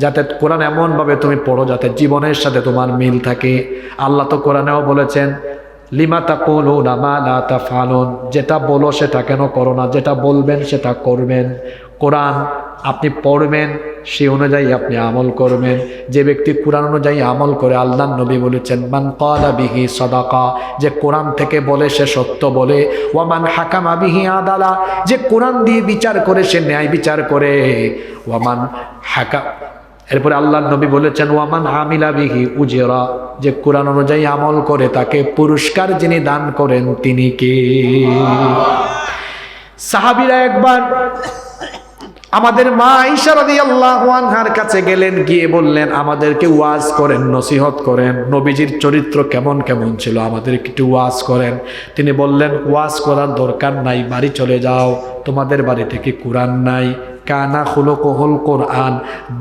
যাতে, কোরআন এমনভাবে তুমি পড়ো যাতে জীবনের সাথে তোমার মিল থাকে। আল্লাহ তো কোরআনেও বলেছেন, লিমা তাকুলুনা মা লা তাফআলুন, যেটা বলো সেটা কেন করো না, যেটা বলবেন সেটা করবেন। কোরআন আপনি পড়বেন, সেই অনুযায়ী আপনি আমল করবেন। যে ব্যক্তি কোরআন অনুযায়ী আমল করে, আল্লাহ নবী বলেছেন, মান ক্বালা বিহি সাদাকা, যে কোরআন থেকে বলে সে সত্য বলে। ওয়া মান হাকামা বিহি আদালা, যে কোরআন দিয়ে বিচার করে সে ন্যায় বিচার করে। ওয়া মান হাকাম, এরপরে আল্লাহ নবী বলেছেন, ওয়া মান আমিলা বিহি উজরা, যে কোরআন অনুযায়ী আমল করে তাকে পুরস্কার যিনি দান করেন তিনি কে? সাহাবীরা একবার আমাদের মা আয়েশা রাদিয়াল্লাহু আনহার কাছে গেলেন, গিয়ে বললেন, আমাদেরকে ওয়াজ করেন, নসিহত করেন, নবীজির চরিত্র কেমন কেমন ছিল, আমাদেরকে একটু ওয়াজ করেন। তিনি বললেন, ওয়াজ করার দরকার নাই, বাড়ি চলে যাও, তোমাদের বাড়ি থেকে কোরআন নাই। কানা খুলুকুহুল কোরআন,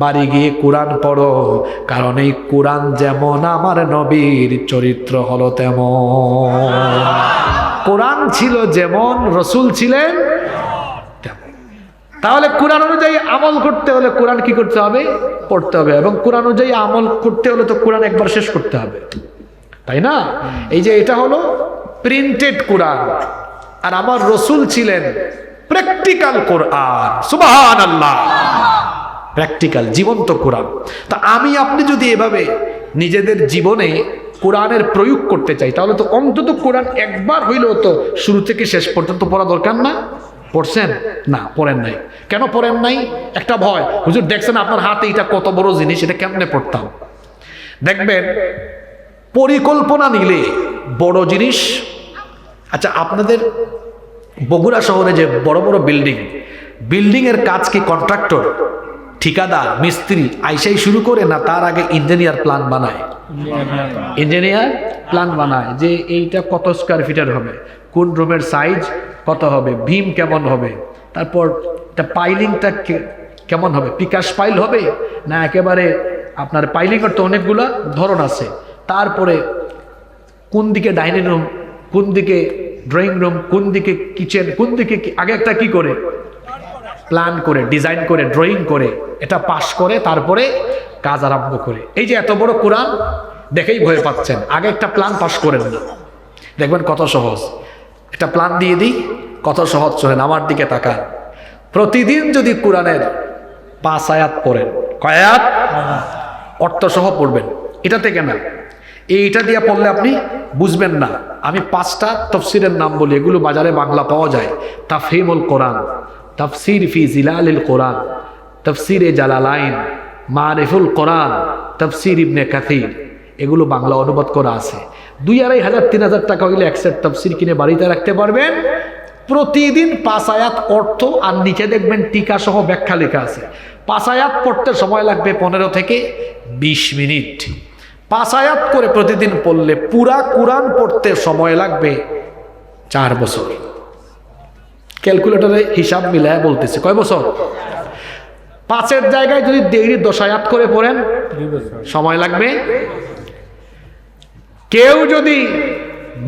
বাড়ি গিয়ে কোরআন পড়ো, কারণ এই কোরআন যেমন আমার নবীর চরিত্র হলো তেমন। কোরআন ছিল যেমন, রসুল ছিলেন। তাহলে কোরআন অনুযায়ী আমল করতে হলে কোরআন কি করতে হবে? পড়তে হবে। এবং কোরআন অনুযায়ী আমল করতে হলে তো কোরআন একবার শেষ করতে হবে, তাই না? এই যে এটা হলো প্রিন্টেড কোরআন, আর আমার রসুল ছিলেন প্র্যাকটিক্যাল কোরআন। সুবহানাল্লাহ, প্র্যাকটিক্যাল জীবন্ত কোরআন। তা আমি আপনি যদি এভাবে নিজেদের জীবনে কোরআনের প্রয়োগ করতে চাই, তাহলে তো অন্তত কোরআন একবার হইলেও তো শুরু থেকে শেষ পর্যন্ত পড়া দরকার না? পড়ছেন না? পড়েন নাই। কেন পড়েন নাই? একটা ভয়, হুজুর দেখছেন আপনার হাতে এটা কত বড় জিনিস, এটা কেমনে পড়তাম? দেখবেন পরিকল্পনা নিলে বড় জিনিস। আচ্ছা, আপনাদের বগুড়া শহরে যে বড় বড় বিল্ডিং এর কাজ কি কন্ট্রাক্টর, ঠিকাদার, মিস্ত্রি আইসাই শুরু করে, না তার আগে ইঞ্জিনিয়ার প্ল্যান বানায়? ইঞ্জিনিয়ার প্ল্যান বানায় যে এইটা কত স্কোয়ার ফিটের হবে, কোন রুমের সাইজ কত হবে, ভীম কেমন হবে, তারপর পাইলিংটা কেমন হবে, পিকাশ পাইল হবে না একেবারে আপনার পাইলিংয়ের তো অনেকগুলো ধরন আছে, তারপরে কোন দিকে ডাইনিং রুম, কোন দিকে ড্রয়িং রুম, কোন দিকে কিচেন, কোন দিকে আগে একটা কি করে প্ল্যান করে, ডিজাইন করে, ড্রয়িং করে, এটা পাস করে তারপরে কাজ আরম্ভ করে। এই যে এত বড় কোরআন দেখেই ভয় পাচ্ছেন, আগে একটা প্ল্যান পাস করেন না, দেখবেন কত সহজ। একটা প্ল্যান দিয়ে দিই, কত সহজ। চলেন আমার দিকে তাকান। প্রতিদিন যদি কোরআনের 5 আয়াত পড়েন, কয় আয়াত? অর্থ সহ পড়বেন, এটা থেকে না, এইটা দিয়ে পড়লে আপনি বুঝবেন না। আমি 5টা তফসিরের নাম বলি, এগুলো বাজারে বাংলা পাওয়া যায়। তাফহিমুল কোরআন, তাফসির ফি জিলালিল কোরআন, তাফসিরে জালালাইন, মারিফুল কোরআন, তাফসির ইবনে কাসির, এগুলো বাংলা অনুবাদ করা আছে। 2,500-3,000 টাকা হইলে এক সেট তাফসির কিনে বাড়িতে রাখতে পারবেন। প্রতিদিন 5 আয়াত অর্থ, আর নিচে দেখবেন টিকা সহ ব্যাখ্যা লেখা আছে। 5 আয়াত পড়তে সময় লাগবে 15 থেকে 20 মিনিট। 5 আয়াত করে প্রতিদিন পড়লে পুরা কোরআন পড়তে সময় লাগবে 4 বছর। ক্যালকুলেটরে হিসাব মিলায় বলতেছে, কয় বছর? 5-এর জায়গায় যদি ডেইলি 10 আয়াত করে পড়েন সময় লাগবে। কেউ যদি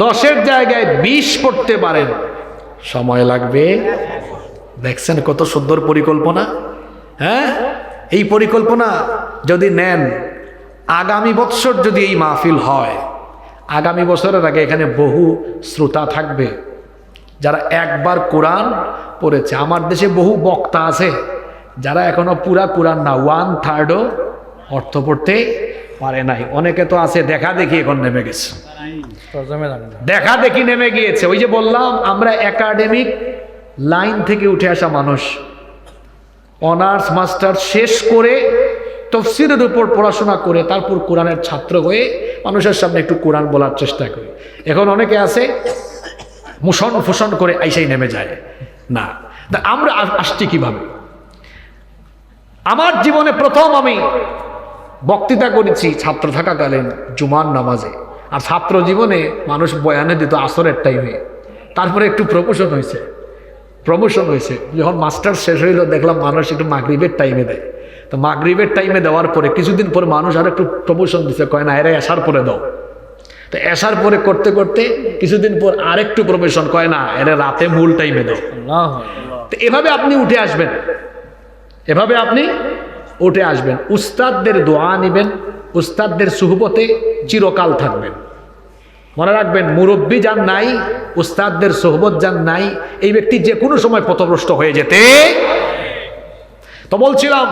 10-এর জায়গায় 20 পড়তে পারেন সময় লাগবে। দেখছেন কত সুন্দর পরিকল্পনা? হ্যাঁ, এই পরিকল্পনা যদি নেন, আগামী বছর যদি এই মাহফিল হয়, আগামী বছরের আগে এখানে বহু শ্রোতা থাকবে যারা একবার কোরআন পড়েছে। আমার দেশে বহু বক্তা আছে যারা এখনো পুরা কোরআন না 1/3ও অর্থ পড়তে পারে নাই। অনেকে তো আছে দেখা দেখি এখন নেমে গেছে, দেখা দেখি নেমে গিয়েছে। ওই যে বললাম, আমরা একাডেমিক লাইন থেকে উঠে আসা মানুষ, অনার্স মাস্টার শেষ করে তফসিরের উপর পড়াশোনা করে তারপর কোরআনের ছাত্র হয়ে মানুষের সামনে একটু কোরআন বলার চেষ্টা করি। এখন অনেকে আছে মুশন ফুসন করে আইসাই নেমে যায় না। আমরা আসছি কিভাবে? আমার জীবনে প্রথম আমি বক্তৃতা করেছি ছাত্র থাকাকালীন জুমার নামাজে, আর ছাত্র জীবনে মানুষ বয়ানে দিত আসরের টাইমে। তারপরে একটু প্রমোশন হয়েছে, যখন মাস্টার শেষ হইল দেখলাম মানুষ একটু মাগরিবের টাইমে দেয়। তো মাগরিবের টাইমে দেওয়ার পরে কিছুদিন পরে মানুষ আর একটু প্রমোশন দিচ্ছে, কয় না এরা এসার পরে দাও। তো এসার পরে করতে করতে কিছুদিন পর আরেকটু প্রমোশন, কয় না এরা রাতে মূল টাইমে দাও। তো এভাবে আপনি উঠে আসবেন, এভাবে আপনি উঠে আসবেন। উস্তাদদের দোয়া নিবেন, উস্তাদদের সুহবতে চিরকাল থাকবেন। মনে রাখবেন, মুরব্বী যার নাই, উস্তাদদের সোহবত যার নাই, এই ব্যক্তি যে কোনো সময় পথভ্রষ্ট হয়ে যেতে। তো বলছিলাম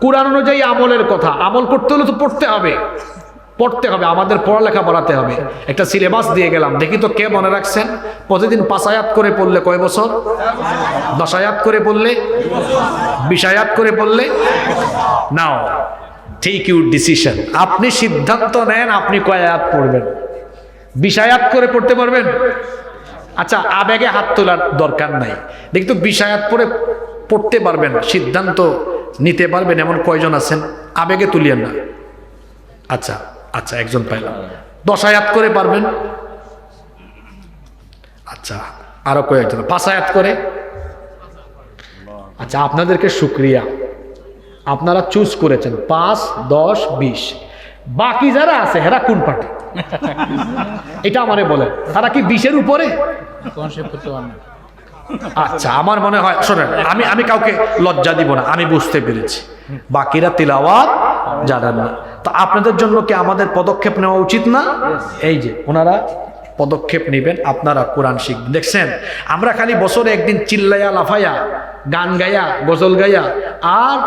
কুরআন অনুযায়ী আমলের কথা। আমল করতে হলে তো পড়তে হবে, আমাদের পড়ালেখা বাড়াতে হবে। একটা সিলেবাস দিয়ে গেলাম, দেখি তো কে মনে রাখছেন। প্রতিদিন 5 আয়াত করে পড়লে কয় বছর? 10 আয়াত করে পড়লে, 20 আয়াত করে পড়লে। নাও টেক ইউর ডিসিশন, আপনি সিদ্ধান্ত নেন আপনি কয় আয়াত পড়বেন। 20 আয়াত করে পড়তে পারবেন? আচ্ছা, আবেগে হাত তোলার দরকার নাই। দেখি তো 20 আয়াত পড়তে পারবেন, সিদ্ধান্ত নিতে পারবেন এমন কয়জন আছেন? আবেগে তুলিয়েন না। আচ্ছা একজন পাইলাম। 10 আয়াত করে পারবেন? আচ্ছা, আরো কয়েকজন। 5 আয়াত করে? আচ্ছা, আপনাদেরকে শুকরিয়া, আপনারা চুজ করেছেন 5, 10, 20। বাকি যারা আছে হেরা কোন পার্টি? এটা আমারে বলেন, তারা কি 20-এর উপরে? আচ্ছা, আমার মনে হয়, শোনেন, আমি কাউকে লজ্জা দিব না, আমি বুঝতে পেরেছি বাকিরা তিলাওয়াত জানেন না। তো আপনাদের জন্য কি আমাদের পদক্ষেপ নেওয়া উচিত না? এই যে ওনারা পদক্ষেপ নেবেন, আপনারা কোরআন শিখবেন। দেখছেন, আমরা খালি বছরে একদিন চিল্লাইয়া লাফাইয়া গান গাইয়া গজল গাইয়া আর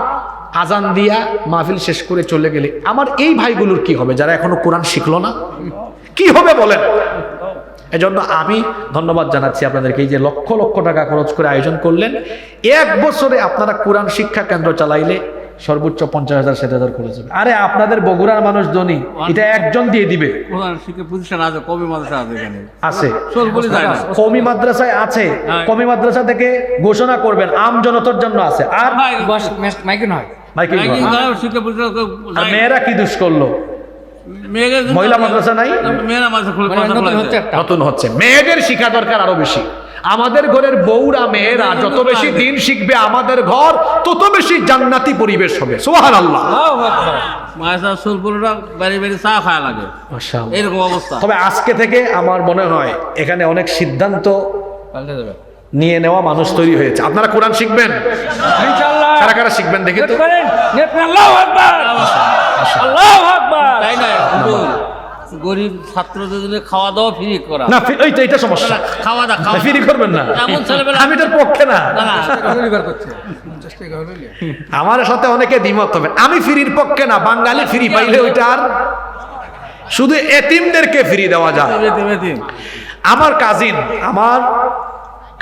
আজান দিয়া মাহফিল শেষ করে চলে গেলে আমার এই ভাইগুলোর কি হবে যারা এখনো কোরআন শিখলো না? কি হবে বলেন? এজন্য আমি ধন্যবাদ জানাচ্ছি আপনাদেরকে, এই যে লক্ষ লক্ষ টাকা খরচ করে আয়োজন করলেন। 1 বছরে আপনারা কোরআন শিক্ষা কেন্দ্র চালাইলে সর্বোচ্চ 50,000 60,000 খরচ হবে। আরে আপনাদের বগুড়ার মানুষ ধনী, এটা একজন দিয়ে দিবে। কোরআন শিক্ষা প্রতিষ্ঠান আছে, কবি মাদ্রাসা আছে এখানে, আছে সরবলি যায় না। কওমি মাদ্রাসায় আছে, কওমি মাদ্রাসা থেকে ঘোষণা করবেন আম জনতার জন্য আছে। আর মাইকিং হয়, মাইকিং হয়। শিক্ষা প্রতিষ্ঠান আর মেয়েরা কি দুষ করলো? মহিলা মাদ্রাসা নাই, মেয়েরা মাদ্রাসা খুলে নতুন হচ্ছে। মেয়েদের শিক্ষা দরকার আরো বেশি। আমাদের ঘরের বউরা মেয়েরা যত বেশি দিন শিখবে আমাদের ঘর তত বেশি জান্নাতি পরিবেশ হবে। সুবহানাল্লাহ। মাদ্রাসা সুলপুররা বাড়ি বাড়ি চা খাওয়া লাগে, মাশাআল্লাহ, এরকম অবস্থা। তবে আজকে থেকে আমার মনে হয় এখানে অনেক সিদ্ধান্ত পাল্টে যাবে। নিয়ে নেওয়া মানুষ তৈরি হয়েছে। আপনারা কোরআন শিখবেন? ইনশাআল্লাহ। কারা কারা শিখবেন দেখি তো? আল্লাহু আকবার, আল্লাহু আকবার। তাই না, গরিব ছাত্রদের জন্য খাওয়া দাওয়া ফ্রি করা না, এইটা এটা সমস্যা। খাওয়া দাওয়া ফ্রি করবেন না, এমন ছেলেবেলা আমি এটার পক্ষে না। আমার সাথে অনেকে দ্বিমত হবে। আমি ফ্রির পক্ষে না, বাঙালি ফ্রি পাইলে ওইটা আর শুধু এতিমদেরকে ফ্রি দেওয়া যায়। আমার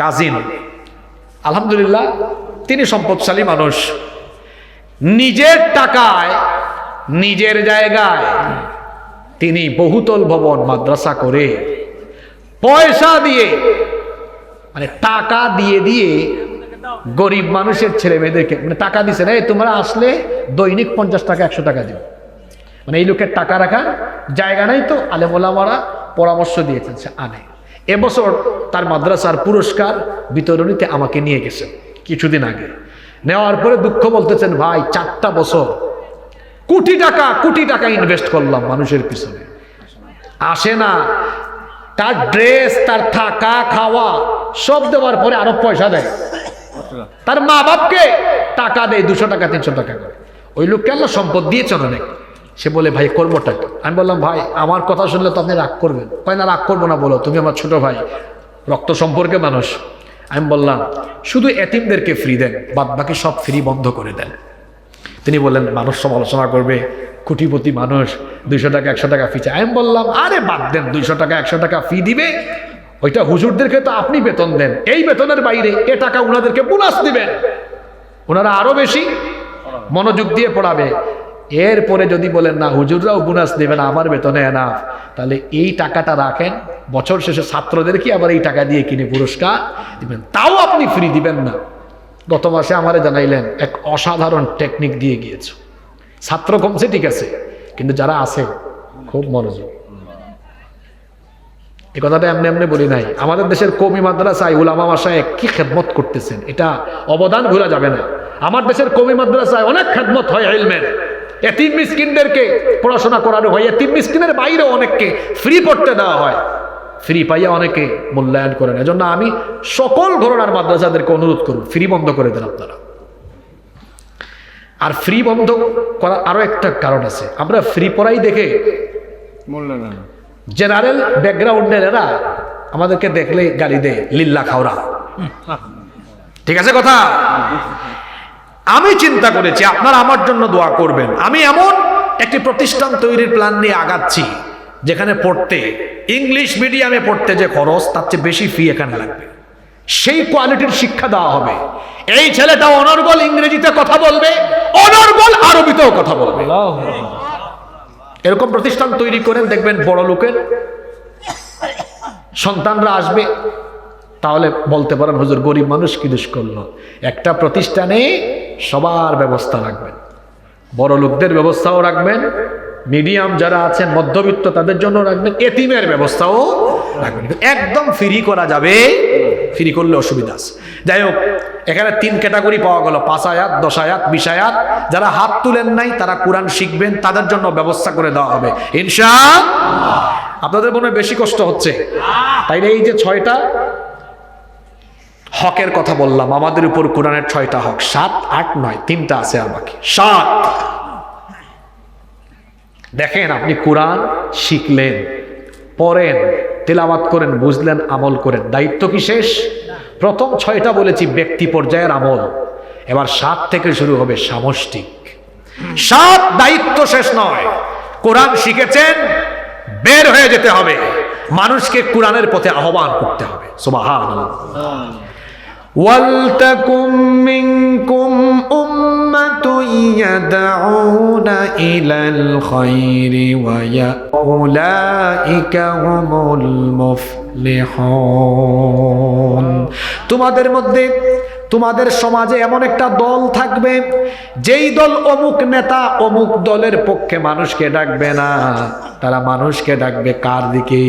কাজিন আলহামদুলিল্লাহ তিনি সম্পদশালী মানুষ, নিজের টাকায় নিজের জায়গায় তিনি বহুতল ভবন মাদ্রাসা করে পয়সা দিয়ে, মানে টাকা দিয়ে দিয়ে গরিব মানুষের ছেলে মেয়েদেরকে মানে টাকা দিছে না, তোমরা আসলে দৈনিক 50 টাকা 100 টাকা দিও। মানে এই লোকের টাকা রাখার জায়গা নাই, তো আলেম ওলামারা পরামর্শ দিয়েছেন সে আনে। এবছর তার মাদ্রাসার পুরস্কার বিতরণীতে আমাকে নিয়ে গেছে কিছুদিন আগে। নেওয়ার পরে দুঃখ বলতেছেন, ভাই 4টা বছর কোটি টাকা ইনভেস্ট করলাম মানুষের পিছনে, আসে না। তার ড্রেস, তার থাকা খাওয়া সব দেওয়ার পরে আরো পয়সা দেয়, তার মা বাপকে টাকা দেয় 200 টাকা 300 টাকা করে। ওই লোককে আল্লাহ সম্পদ দিয়েছেন অনেক। সে বলে, ভাই করবো টাকা। আমি বললাম, ভাই আমার কথা শুনলে তো আপনি রাগ করবেন। কয় না, রাগ করবো না, বলো, তুমি আমার ছোট ভাই, রক্ত সম্পর্কে মানুষ। আমি বললাম, শুধু এতিমদেরকে ফ্রি দেন, বাদ বাকি সব ফ্রি বন্ধ করে দেন। তিনি বললেন, মানুষ সমালোচনা করবে, কোটিপতি মানুষ 200 টাকা 100 টাকা ফি চায়। আমি বললাম, আরে বাদ দেন, 200 টাকা 100 টাকা ফি দিবে, ওইটা হুজুরদেরকে তো আপনি বেতন দেন, এই বেতনের বাইরে এ টাকা উনাদেরকে বোনাস দিবেন, ওনারা আরো বেশি মনোযোগ দিয়ে পড়াবে। এরপরে যদি বলেন না হুজুররাও বোনাস দেবেন, আমার বেতনে এনাফ, তাহলে এই টাকাটা রাখেন, বছর শেষে ছাত্রদেরকে আবার এই টাকা দিয়ে কিনে পুরস্কার দিবেন, তাও আপনি ফ্রি দিবেন না। গত মাসে আমারে জানাইলেন এক অসাধারণ টেকনিক দিয়ে গিয়েছে। ছাত্র কমছে ঠিক আছে, কিন্তু যারা আছে খুব মনোযোগ। এই কথাটা এমনি এমনি বলি নাই। আমাদের দেশের কওমি মাদ্রাসায় উলামা মাশায়েখ কি খেদমত করতেছেন, এটা অবদান ভোলা যাবে না। আমার দেশের কওমি মাদ্রাসায় অনেক খেদমত হয় ইলমের, এতিম মিসকিনদেরকে পড়াশোনা করানো হয়, এতিম মিসকিনের বাইরে অনেককে ফ্রি পড়তে দেওয়া হয়, ফ্রি পাইয়া অনেকে মূল্যায়ন করেন। এজন্য আমি সকল ঘরানার মাদ্রাসাদেরকে অনুরোধ করব, ফ্রি বন্ধ করে দেন আপনারা। আর ফ্রি বন্ধ করার আরো একটা কারণ আছে, আমরা ফ্রি পড়াই দেখে জেনারেল ব্যাকগ্রাউন্ডের এরা আমাদেরকে দেখলে গালি দেয়, লিল্লা খাওরা। ঠিক আছে কথা? আমি চিন্তা করেছি আপনারা আমার জন্য দোয়া করবেন। আমি এমন একটি প্রতিষ্ঠান তৈরির প্ল্যান নিয়ে আগাচ্ছি, যেখানে পড়তে, ইংলিশ মিডিয়ামে পড়তে যে খরচ তার চেয়ে বেশি ফি এখানে লাগবে, সেই কোয়ালিটির শিক্ষা দেওয়া হবে। এই ছেলেটা অনর্গল ইংরেজিতে কথা বলবে, অনর্গল আরবিতেও কথা বলবে। এরকম প্রতিষ্ঠান তৈরি করেন, দেখবেন বড় লোকের সন্তানরা আসবে, তাহলে বলতে পারেন হুজুর গরিব মানুষ কি দোষ করলো। একটা প্রতিষ্ঠানে সবার ব্যবস্থা রাখবেন, বড় লোকদের ব্যবস্থাও রাখবেন, মিডিয়াম যারা আছেন মধ্যবিত্ত তাদের জন্য রাখবেন, এতিমের ব্যবস্থাও রাখবেন। একদম ফ্রি করা যাবে, ফ্রি করলে অসুবিধা আছে। যাই হোক, এখানে 3 ক্যাটাগরি পাওয়া গেল, 5 আয়াত 10 আয়াত 20 আয়াত। যারা হাত তুলেন নাই তারা কোরআন শিখবেন, তাদের জন্য ব্যবস্থা করে দেওয়া হবে ইনশাআল্লাহ। আপনাদের মনে বেশি কষ্ট হচ্ছে, তাইলে এই যে 6টা হকের কথা বললাম, আমাদের উপর কোরআনের 6টা হক, 7, 8, 9, 3টা আছে আর বাকি 7। দেখেন, আপনি কোরআন শিখলেন, পড়েন, তেলাওয়াত করেন, বুঝলেন, আমল করেন, দায়িত্ব কি শেষ? প্রথম 6টা বলেছি ব্যক্তি পর্যায়ের আমল, এবার 7 থেকে শুরু হবে সামষ্টিক। 7 দায়িত্ব শেষ নয়। কোরআন শিখেছেন, বের হয়ে যেতে হবে, মানুষকে কোরআনের পথে আহ্বান করতে হবে। সুবহানাল্লাহ। ওয়ালতাকুম মিনকুম উম্মাতুন يدعون إلى الخير وأولئك هم المفلحون তোমাদের মধ্যে তোমাদের সমাজে এমন একটা দল থাকবে যেই দল অমুক নেতা অমুক দলের পক্ষে মানুষকে ডাকবে না, তারা মানুষকে ডাকবে কার দিকে?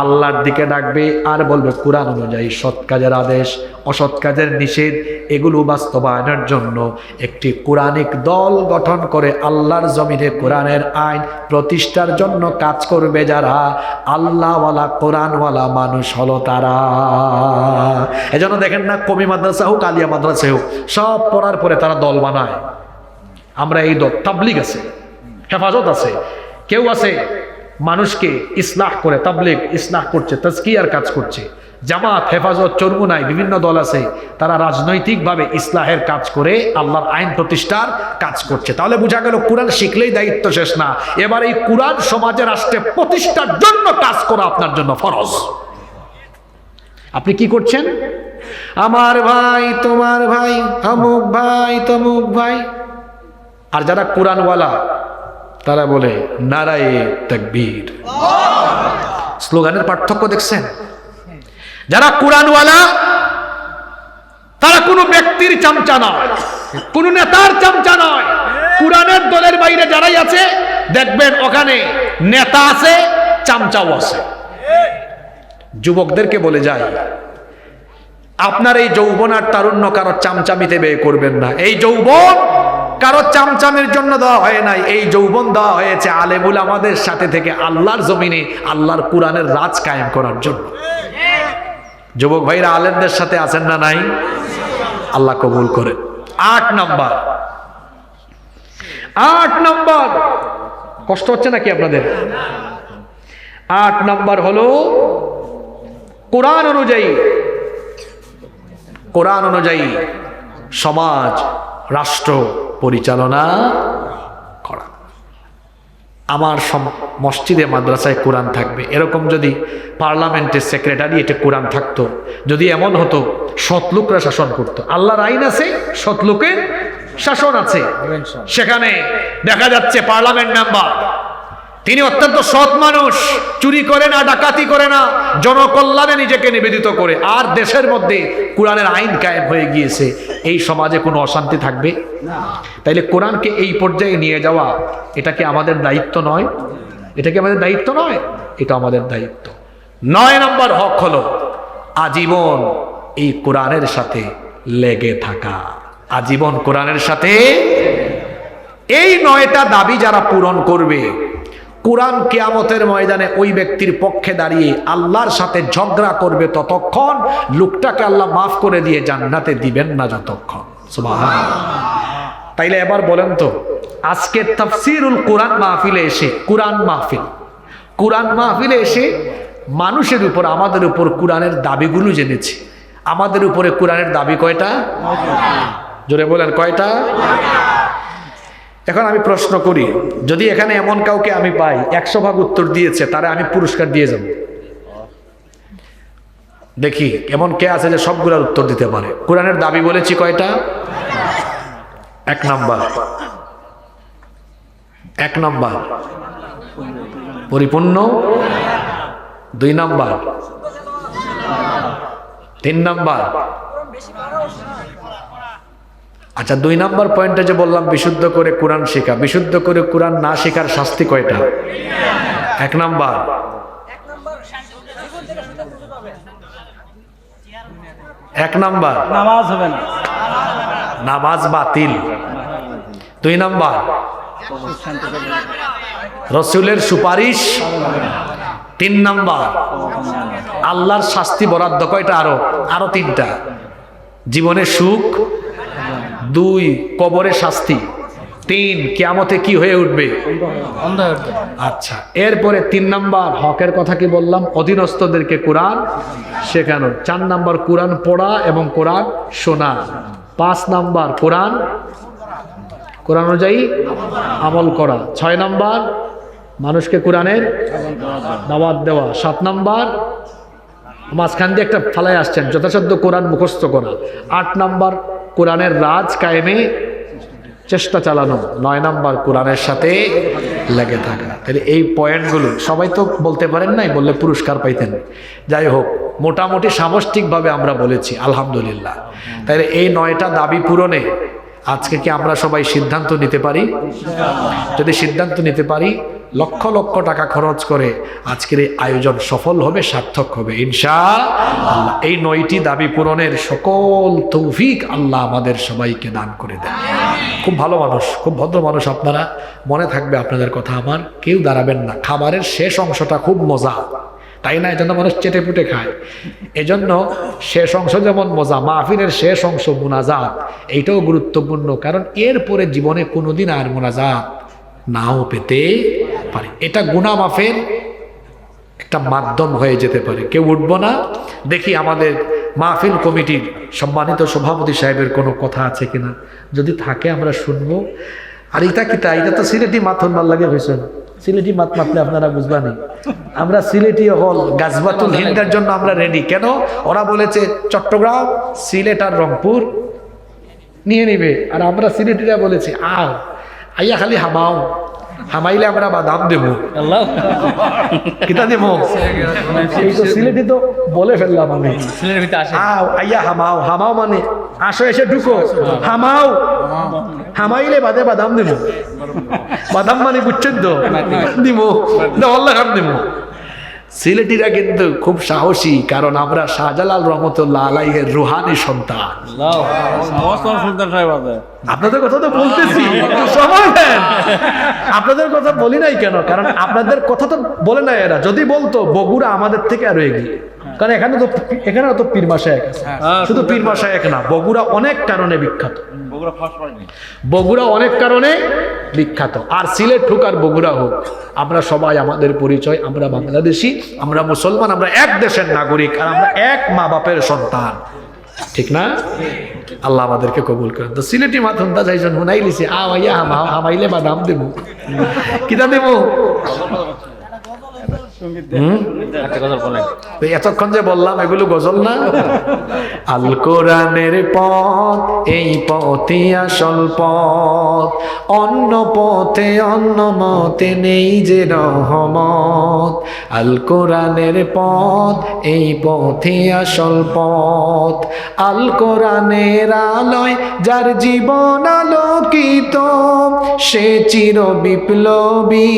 আল্লাহর দিকে ডাকবে, আর বলবে কুরআন অনুযায়ী সৎ কাজের আদেশ অসৎ কাজের নিষেধ এগুলো বাস্তবায়নের জন্য একটি কোরআনিক দল গঠন করে আল্লাহর জমিনে কোরআনের আইন প্রতিষ্ঠার জন্য কাজ করবে যারা, আল্লাহওয়ালা কোরআনওয়ালা মানুষ হলো তারা। এজন্য দেখেন না, কমি মাদ্রাসা হোক আলিয়া মাদ্রাসা হোক, সব পড়ার পরে তারা দল বানায়। আমরা এই দল, তাবলিগ আছে, হেফাজত আছে, কেউ আছে মানুষকে ইসলাহ করে, তাবলিগ ইসলাহ করছে, তাজকিয়ার কাজ করছে, জামাত, হেফাজত, চরমুনাই বিভিন্ন দল আছে, তারা রাজনৈতিকভাবে ইসলাহের কাজ করে আল্লাহর আইন প্রতিষ্ঠার কাজ করছে। তাহলে বোঝা গেল কোরআন শিখলেই দায়িত্ব শেষ না, এবার এই কোরআন সমাজে রাষ্ট্রে প্রতিষ্ঠার জন্য কাজ করা আপনার জন্য ফরজ। আপনি কি করছেন? আমার ভাই, তোমার ভাই, অমুক ভাই, তমুক ভাই। আর যারা কোরআনওয়ালা তারা বলে নারায়ে তাকবীর। স্লোগানের পার্থক্য দেখছেন? যারা কোরআনওয়ালা তারা কোনো ব্যক্তির চামচা নয়, কোনো নেতার চামচা নয়। কোরআনের দলের বাইরে যারাই আছে দেখবেন ওখানে নেতা আছে, চামচাও আছে। যুবকদেরকে বলে যায়, আপনার এই যৌবন আর তারুণ্য কারো চামচামিতে ব্যয় করবেন না। এই যৌবন কারো চামচামের জন্য দেওয়া হয় নাই, এই যৌবন দেওয়া হয়েছে আলেমুল আমাদের সাথে থেকে আল্লাহর জমিনে আল্লাহর কোরআনের রাজ কায়েম করার জন্য। যুবক ভাইরা আলেমদের সাথে আছেন না নাই? আল্লাহ কবুল করে। 8 নাম্বার, কষ্ট হচ্ছে নাকি আপনাদের? 8 নাম্বার হলো কোরআন অনুযায়ী সমাজ রাষ্ট্র পরিচালনা করা। আমার মসজিদে মাদ্রাসায় কোরআন থাকবে, এরকম যদি পার্লামেন্টের সেক্রেটারিয়েটে কোরআন থাকতো, যদি এমন হতো সৎলোকরা শাসন করতো। আল্লাহর আইন আছে, সৎলোকের শাসন আছে। সেখানে দেখা যাচ্ছে পার্লামেন্ট মেম্বার তিনি অত্যন্ত সৎ মানুষ, চুরি করে না, ডাকাতি করে না, জনকল্যাণে নিজেকে নিবেদিত করে, আর দেশের মধ্যে কোরআনের আইন কায়েম হয়ে গিয়েছে। এই সমাজে কোনো অশান্তি থাকবে না। তাইলে কোরআনকে এই পর্যায়ে নিয়ে যাওয়া, এটা কি আমাদের দায়িত্ব নয়? এটা কি আমাদের দায়িত্ব নয়? এটা আমাদের দায়িত্ব। 9 নম্বর হক হলো আজীবন এই কোরআনের সাথে লেগে থাকা। আজীবন কোরআনের সাথে। এই 9টা দাবি যারা পূরণ করবে, কোরআন কিয়ামতের ময়দানে ওই ব্যক্তির পক্ষে দাঁড়িয়ে আল্লাহর সাথে ঝগড়া করবে ততক্ষণ, লোকটাকে আল্লাহ মাফ করে দিয়ে জান্নাতে দিবেন না যতক্ষণ। সুবহানাল্লাহ। তাইলে এবার বলেন তো, আজকে তাফসীরুল কোরআন মাহফিলে এসে, কোরআন মাহফিলে এসে মানুষের উপর, আমাদের উপর কোরআনের দাবিগুলো জেনেছি। আমাদের উপরে কোরআনের দাবি কয়টা? জোরে বলেন, কয়টা? এখন আমি প্রশ্ন করি, যদি এখানে এমন কাউকে আমি পাই 100 ভাগ উত্তর দিয়েছে, তারা আমি পুরস্কার দিয়ে যাব। দেখি এমন কে আছে যে সবগুলোর উত্তর দিতে পারে। কোরআনের দাবি বলেছি কয়টা? 1 নাম্বার পরিপূর্ণ, 2 নাম্বার, 3 নাম্বার। আচ্ছা, 2 নাম্বার পয়েন্টে যে বললাম বিশুদ্ধ করে কোরআন শেখা, বিশুদ্ধ করে কোরআন না শেখার শাস্তি কয়টা? 1 নাম্বার। 1 নাম্বার নামাজ হবে না, নামাজ বাতিল। 2 নাম্বার রসুলের সুপারিশ। 3 নাম্বার আল্লাহর শাস্তি বরাদ্দ। কয়টা? আরো 3টা। জীবনের সুখ, 2 কবরে শাস্তি, 3 কিয়ামতে কি হয়ে উঠবে? আচ্ছা, এরপরে 3 নাম্বার হকের কথা কি বললাম? অধীনস্থদেরকে কোরআন শেখানো। 4 নাম্বার কোরআন পড়া এবং কোরআন শোনা। 5 নাম্বার কোরআন অনুযায়ী আমল করা। 6 নাম্বার মানুষকে কোরআনের দাওয়াত দেওয়া। 7 নাম্বার মাঝখান দিয়ে একটা ফালায় আসছেন, যথাসাধ্য কোরআন মুখস্থ করা। 8 নাম্বার কোরআনের রাজ কায়েমে চেষ্টা চালানো, 9 নাম্বার কোরআনের সাথে লেগে থাকা। তাহলে এই পয়েন্টগুলো সবাই তো বলতে পারেন নাই, বললে পুরস্কার পাইতেন। যাই হোক, মোটামুটি সামষ্টিকভাবে আমরা বলেছি আলহামদুলিল্লাহ। তাহলে এই 9টা দাবি পূরণে আজকে কি আমরা সবাই সিদ্ধান্ত নিতে পারি? যদি সিদ্ধান্ত নিতে পারি, লক্ষ লক্ষ টাকা খরচ করে আজকের এই আয়োজন সফল হবে, সার্থক হবে ইনশাআল্লাহ। এই 9টি দাবি পূরণের সকল তৌফিক আল্লাহ আমাদের সবাইকে দান করে দেন। খুব ভালো মানুষ, খুব ভদ্র মানুষ আপনারা, মনে থাকবে আপনাদের কথা আমার। কেউ দাঁড়াবেন না, খাবারের শেষ অংশটা খুব মজা, তাই না? এজন্য মানুষ চেটে পুটে খায়। এজন্য শেষ অংশ যেমন মজা, মাহফিলের শেষ অংশ মুনাজাত, এইটাও গুরুত্বপূর্ণ। কারণ এরপরে জীবনে কোনোদিন আর মুনাজাত নাও পেতে পারে। এটা গুনাহ মাফের একটা মাধ্যম হয়ে যেতে পারে। কেউ উঠবো না, দেখি আমাদের মাহফিল কমিটির সম্মানিত সভাপতি সাহেবের কোনো কথা আছে কিনা, যদি থাকে আমরা শুনবো। আর এটা কিতা, এটা তো সিলেটি মাথন ভাল লাগে হয়েছে না, সিলেটি মাত মাতলে আপনারা বুঝবানি। আমরা সিলেটি হল গাজবাতুল হিন্দের জন্য আমরা রেডি। কেন? ওরা বলেছে চট্টগ্রাম, সিলেট আর রংপুর নিয়ে নিবে, আর আমরা সিলেটিরা বলেছি আও আইয়া খালি হামাও, হামাইলে আমরা বাদাম দেবো। কিতা দেবো? এই তো সিলেটি তো বলে ফেললাম আমি। আও আইয়া হামাও, হামাও মানে আসো, এসে ঢুকো, হামাও, হামাইলে বাদে বাদাম দেবো। বাদাম মানে বুঝছেন তো, দিব আল্লাহ খান দেবো। সিলেটিরা কিন্তু খুব সাহসী, কারণ আমরা শাহজালাল রহমতুল্লাহ আলাইহির রুহানি সন্তান। আপনাদের কথা তো বলতেছি, একটু সময় দেন। আপনাদের কথা বলি নাই কেন? কারণ আপনাদের কথা তো বলে নাই এরা। যদি বলতো বগুড়া আমাদের থেকে আরো এগিয়ে, কারণ এখানে তো পীর মাশায়েখ আছে। শুধু পীর মাশায়েখ না, বগুড়া অনেক কারণে বিখ্যাত। বগুড়া অনেক কারণে বিখ্যাত। আর সিলেট হোক আর বগুড়া হোক, আমরা সবাই আমাদের পরিচয়, আমরা বাংলাদেশি, আমরা মুসলমান, আমরা এক দেশের নাগরিক, আর আমরা এক মা বাপের সন্তান, ঠিক না? আল্লাহ আমাদেরকে কবুল করেন। তো সিলেটি মাথনটা যাইজন হুনাই লিছি, আইয়া হামাইলে বাদাম দেব, কিতা দেব? এতক্ষণ যে বললাম এগুলো গজল না? আল কোরআনের পথ, এই পথই আসল পথ, অন্য পথে অন্য মতে নেই যে রহমত। আল কোরআনের পথ, এই পথই আসল পথ, আল কোরআনের আলোয় যার জীবন আলোকিত, সে চির বিপ্লবী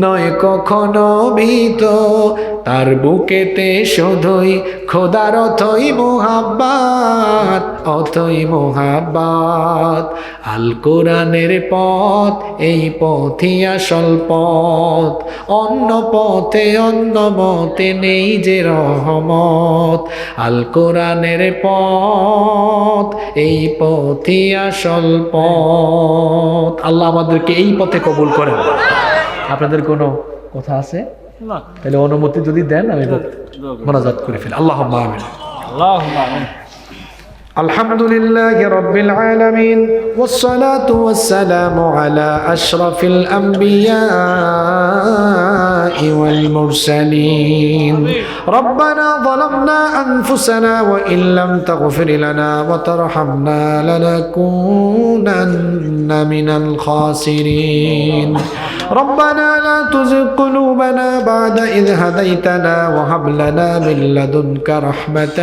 নয় কখনো ভীত, তার বুকেতে শুধুই খোদার অথই মুহাব্বাত, অথই মুহাব্বাত। আল কোরআনের পথ, এই পথই আসল পথ, অন্য পথে অন্য মতে নেই যে রহমত। আল কোরআনের পথ, এই পথই আসল পথ। আল্লাহ আমাদেরকে এই পথে কবুল করেন। আপনাদের কোনো কথা আছে? তাহলে অনুমতি যদি দেন আমি মোনাজাত করে ফেলি। আল্লাহুম্মা আমিন। আল্লাহুম্মা আমিন। আলহামদুলিল্লাহি রাব্বিল আলামিন, ওয়াসসালাতু ওয়াসসালামু আলা আশরাফিল আম্বিয়াই ওয়াল মুরসালিন। রব্বানা যালামনা আনফুসানা ওয়া ইন লাম তাগফির লানা ওয়া তারহামনা লানাকুনান্না মিনাল খাসিরিন। ربنا لا تزغ قلوبنا بعد إذ هديتنا وهب لنا من لدنك رحمة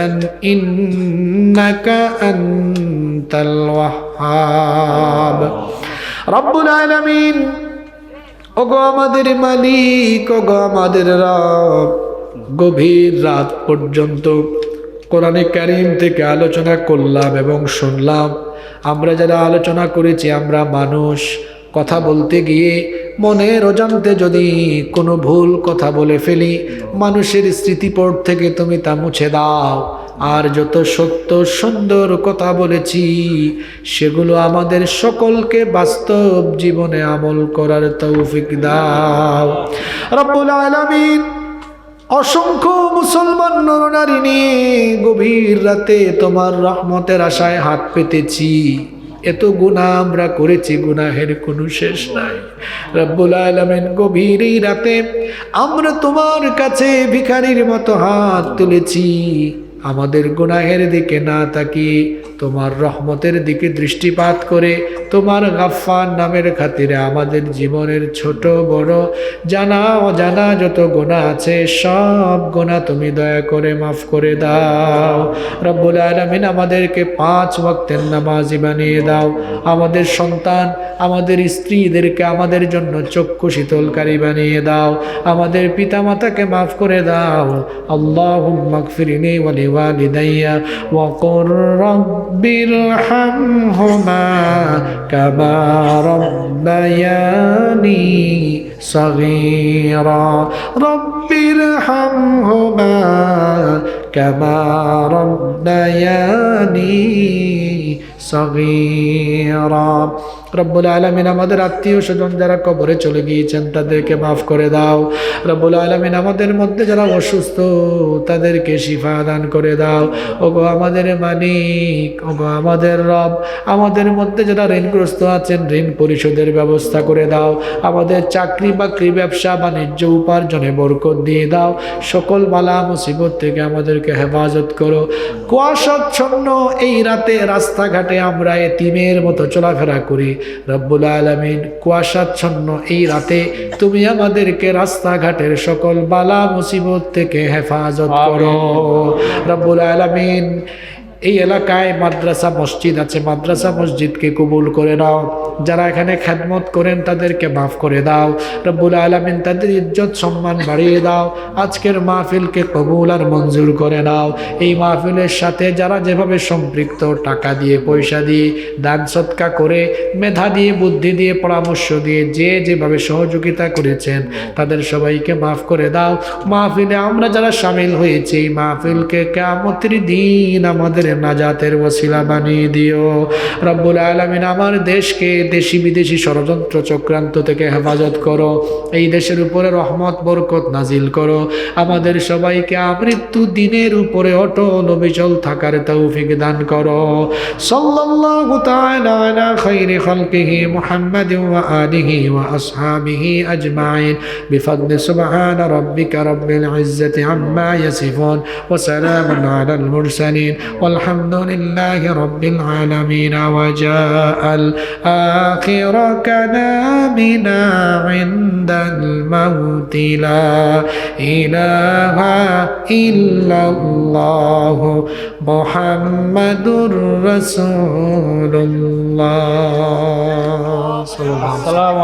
إنك أنت الوهاب رب العالمين। ওগো আমাদের মালিক, ওগো আমাদের রব, গভীর রাত পর্যন্ত কোরআনে কারীম থেকে আলোচনা করলাম এবং শুনলাম। আমরা যারা আলোচনা করেছি আমরা মানুষ, কথা বলতে গিয়ে মনের অজান্তে যদি কোনো ভুল কথা বলে ফেলি, মানুষের স্মৃতিপট থেকে তুমি তা মুছে দাও। আর যত সত্য সুন্দর কথা বলেছি সেগুলো আমাদের সকলকে বাস্তব জীবনে আমল করার তৌফিক দাও রব্বুল আলামিন। অসংখ্য মুসলমান নরনারী নিয়ে গভীর রাতে তোমার রহমতের আশায় হাত পেতেছি। এত গুনাহ আমরা করেছি, গুনাহের কোনো শেষ নাই রব্বুল আলামিন। গভীর এই রাতে আমরা তোমার কাছে ভিখারির মতো হাত তুলেছি। আমাদের গুনাহের দিকে না তাকিয়ে তোমার রহমতের দিকে দৃষ্টিপাত করে তোমার গাফফার নামের খাতিরে আমাদের জীবনের ছোট বড় জানা অজানা যত গুনাহ আছে সব গুনাহ তুমি দয়া করে মাফ করে দাও। রব্বুল আলামিন আমাদেরকে 5 ওয়াক্তের নামাজি বানিয়ে দাও। আমাদের সন্তান আমাদের স্ত্রীদেরকে আমাদের জন্য চক্ষু শীতলকারী বানিয়ে দাও। আমাদের পিতামাতাকে মাফ করে দাও। আল্লাহুম্মা গফিরনি ওয়া লিওয়ালিদাইয়া ওয়া কুর রাব্বিরহামহুমা কামা রাব্বায়ানি সগীরা রাব্বিরহামহুমা কামা রাব্বায়ানি সগীরা। রব্বুল আলামিন আমাদের আত্মীয় স্বজন যারা কবরে চলে গিয়েছেন তাদেরকে মাফ করে দাও। রব্বুল আলামিন আমাদের মধ্যে যারা অসুস্থ তাদেরকে শিফা দান করে দাও। ওগো আমাদের মালিক, ওগো আমাদের রব, আমাদের মধ্যে যারা ঋণগ্রস্ত আছেন ঋণ পরিশোধের ব্যবস্থা করে দাও। আমাদের চাকরি বাকরি ব্যবসা বাণিজ্য উপার্জনে বরকত দিয়ে দাও। সকল বালা মুসিবত থেকে আমাদেরকে হেফাজত করো। কুয়াশাচ্ছন্ন এই রাতে রাস্তাঘাটে আমরা এতিমের মতো চলাফেরা করি। রব্বুল আলামিন কুয়াশাচ্ছন্ন এই রাতে তুমি আমাদেরকে রাস্তাঘাটের সকল বালা মুসিবত থেকে হেফাজত করো। রব্বুল আলামিন এই এলাকায় মাদ্রাসা মসজিদ আছে, মাদ্রাসা মসজিদকে কবুল করে নাও। যারা এখানে খেদমত করেন তাদেরকে মাফ করে দাও। রব্বুল আলামিন তাদের ইজ্জত সম্মান বাড়িয়ে দাও। আজকের মাহফিলকে কবুল আর মঞ্জুর করে নাও। এই মাহফিলের সাথে যারা যেভাবে সম্পৃক্ত, টাকা দিয়ে, পয়সা দিয়ে, দান সৎকা করে, মেধা দিয়ে, বুদ্ধি দিয়ে, পরামর্শ দিয়ে যে যেভাবে সহযোগিতা করেছেন তাদের সবাইকে মাফ করে দাও। মাহফিলে আমরা যারা শামিল হয়েছি এই মাহফিলকে কিয়ামতের দিন আমাদের নাজাতের ওসিলা বানিয়ে দিও। রব্বুল আলামিন আমার দেশকে দেশি বিদেশি ষড়যন্ত্র চক্রান্ত থেকে হেফাজত করো। এই দেশের উপরে রহমত বরকত নাজিল করো। আমাদের সবাইকে আমৃত্যু দিনের উপরে অটল অবিচল থাকার তৌফিক দান করো। সাল্লাল্লাহু তাআলা আলা খায়রি খালকিহি মুহাম্মাদিন ওয়া আলিহি ওয়া আসহাবিহি আজমাইন বিফadli সুবহান রাব্বিকা রাব্বিল ইজ্জাতি আম্মা ইয়াসিফুন ওয়া সালামুন আলাল মুরসালিন والحمد لله رب العالمين وجاء الآخر كلامنا عند الموت لا إله إلا الله محمد رسول الله صلى الله عليه وسلم.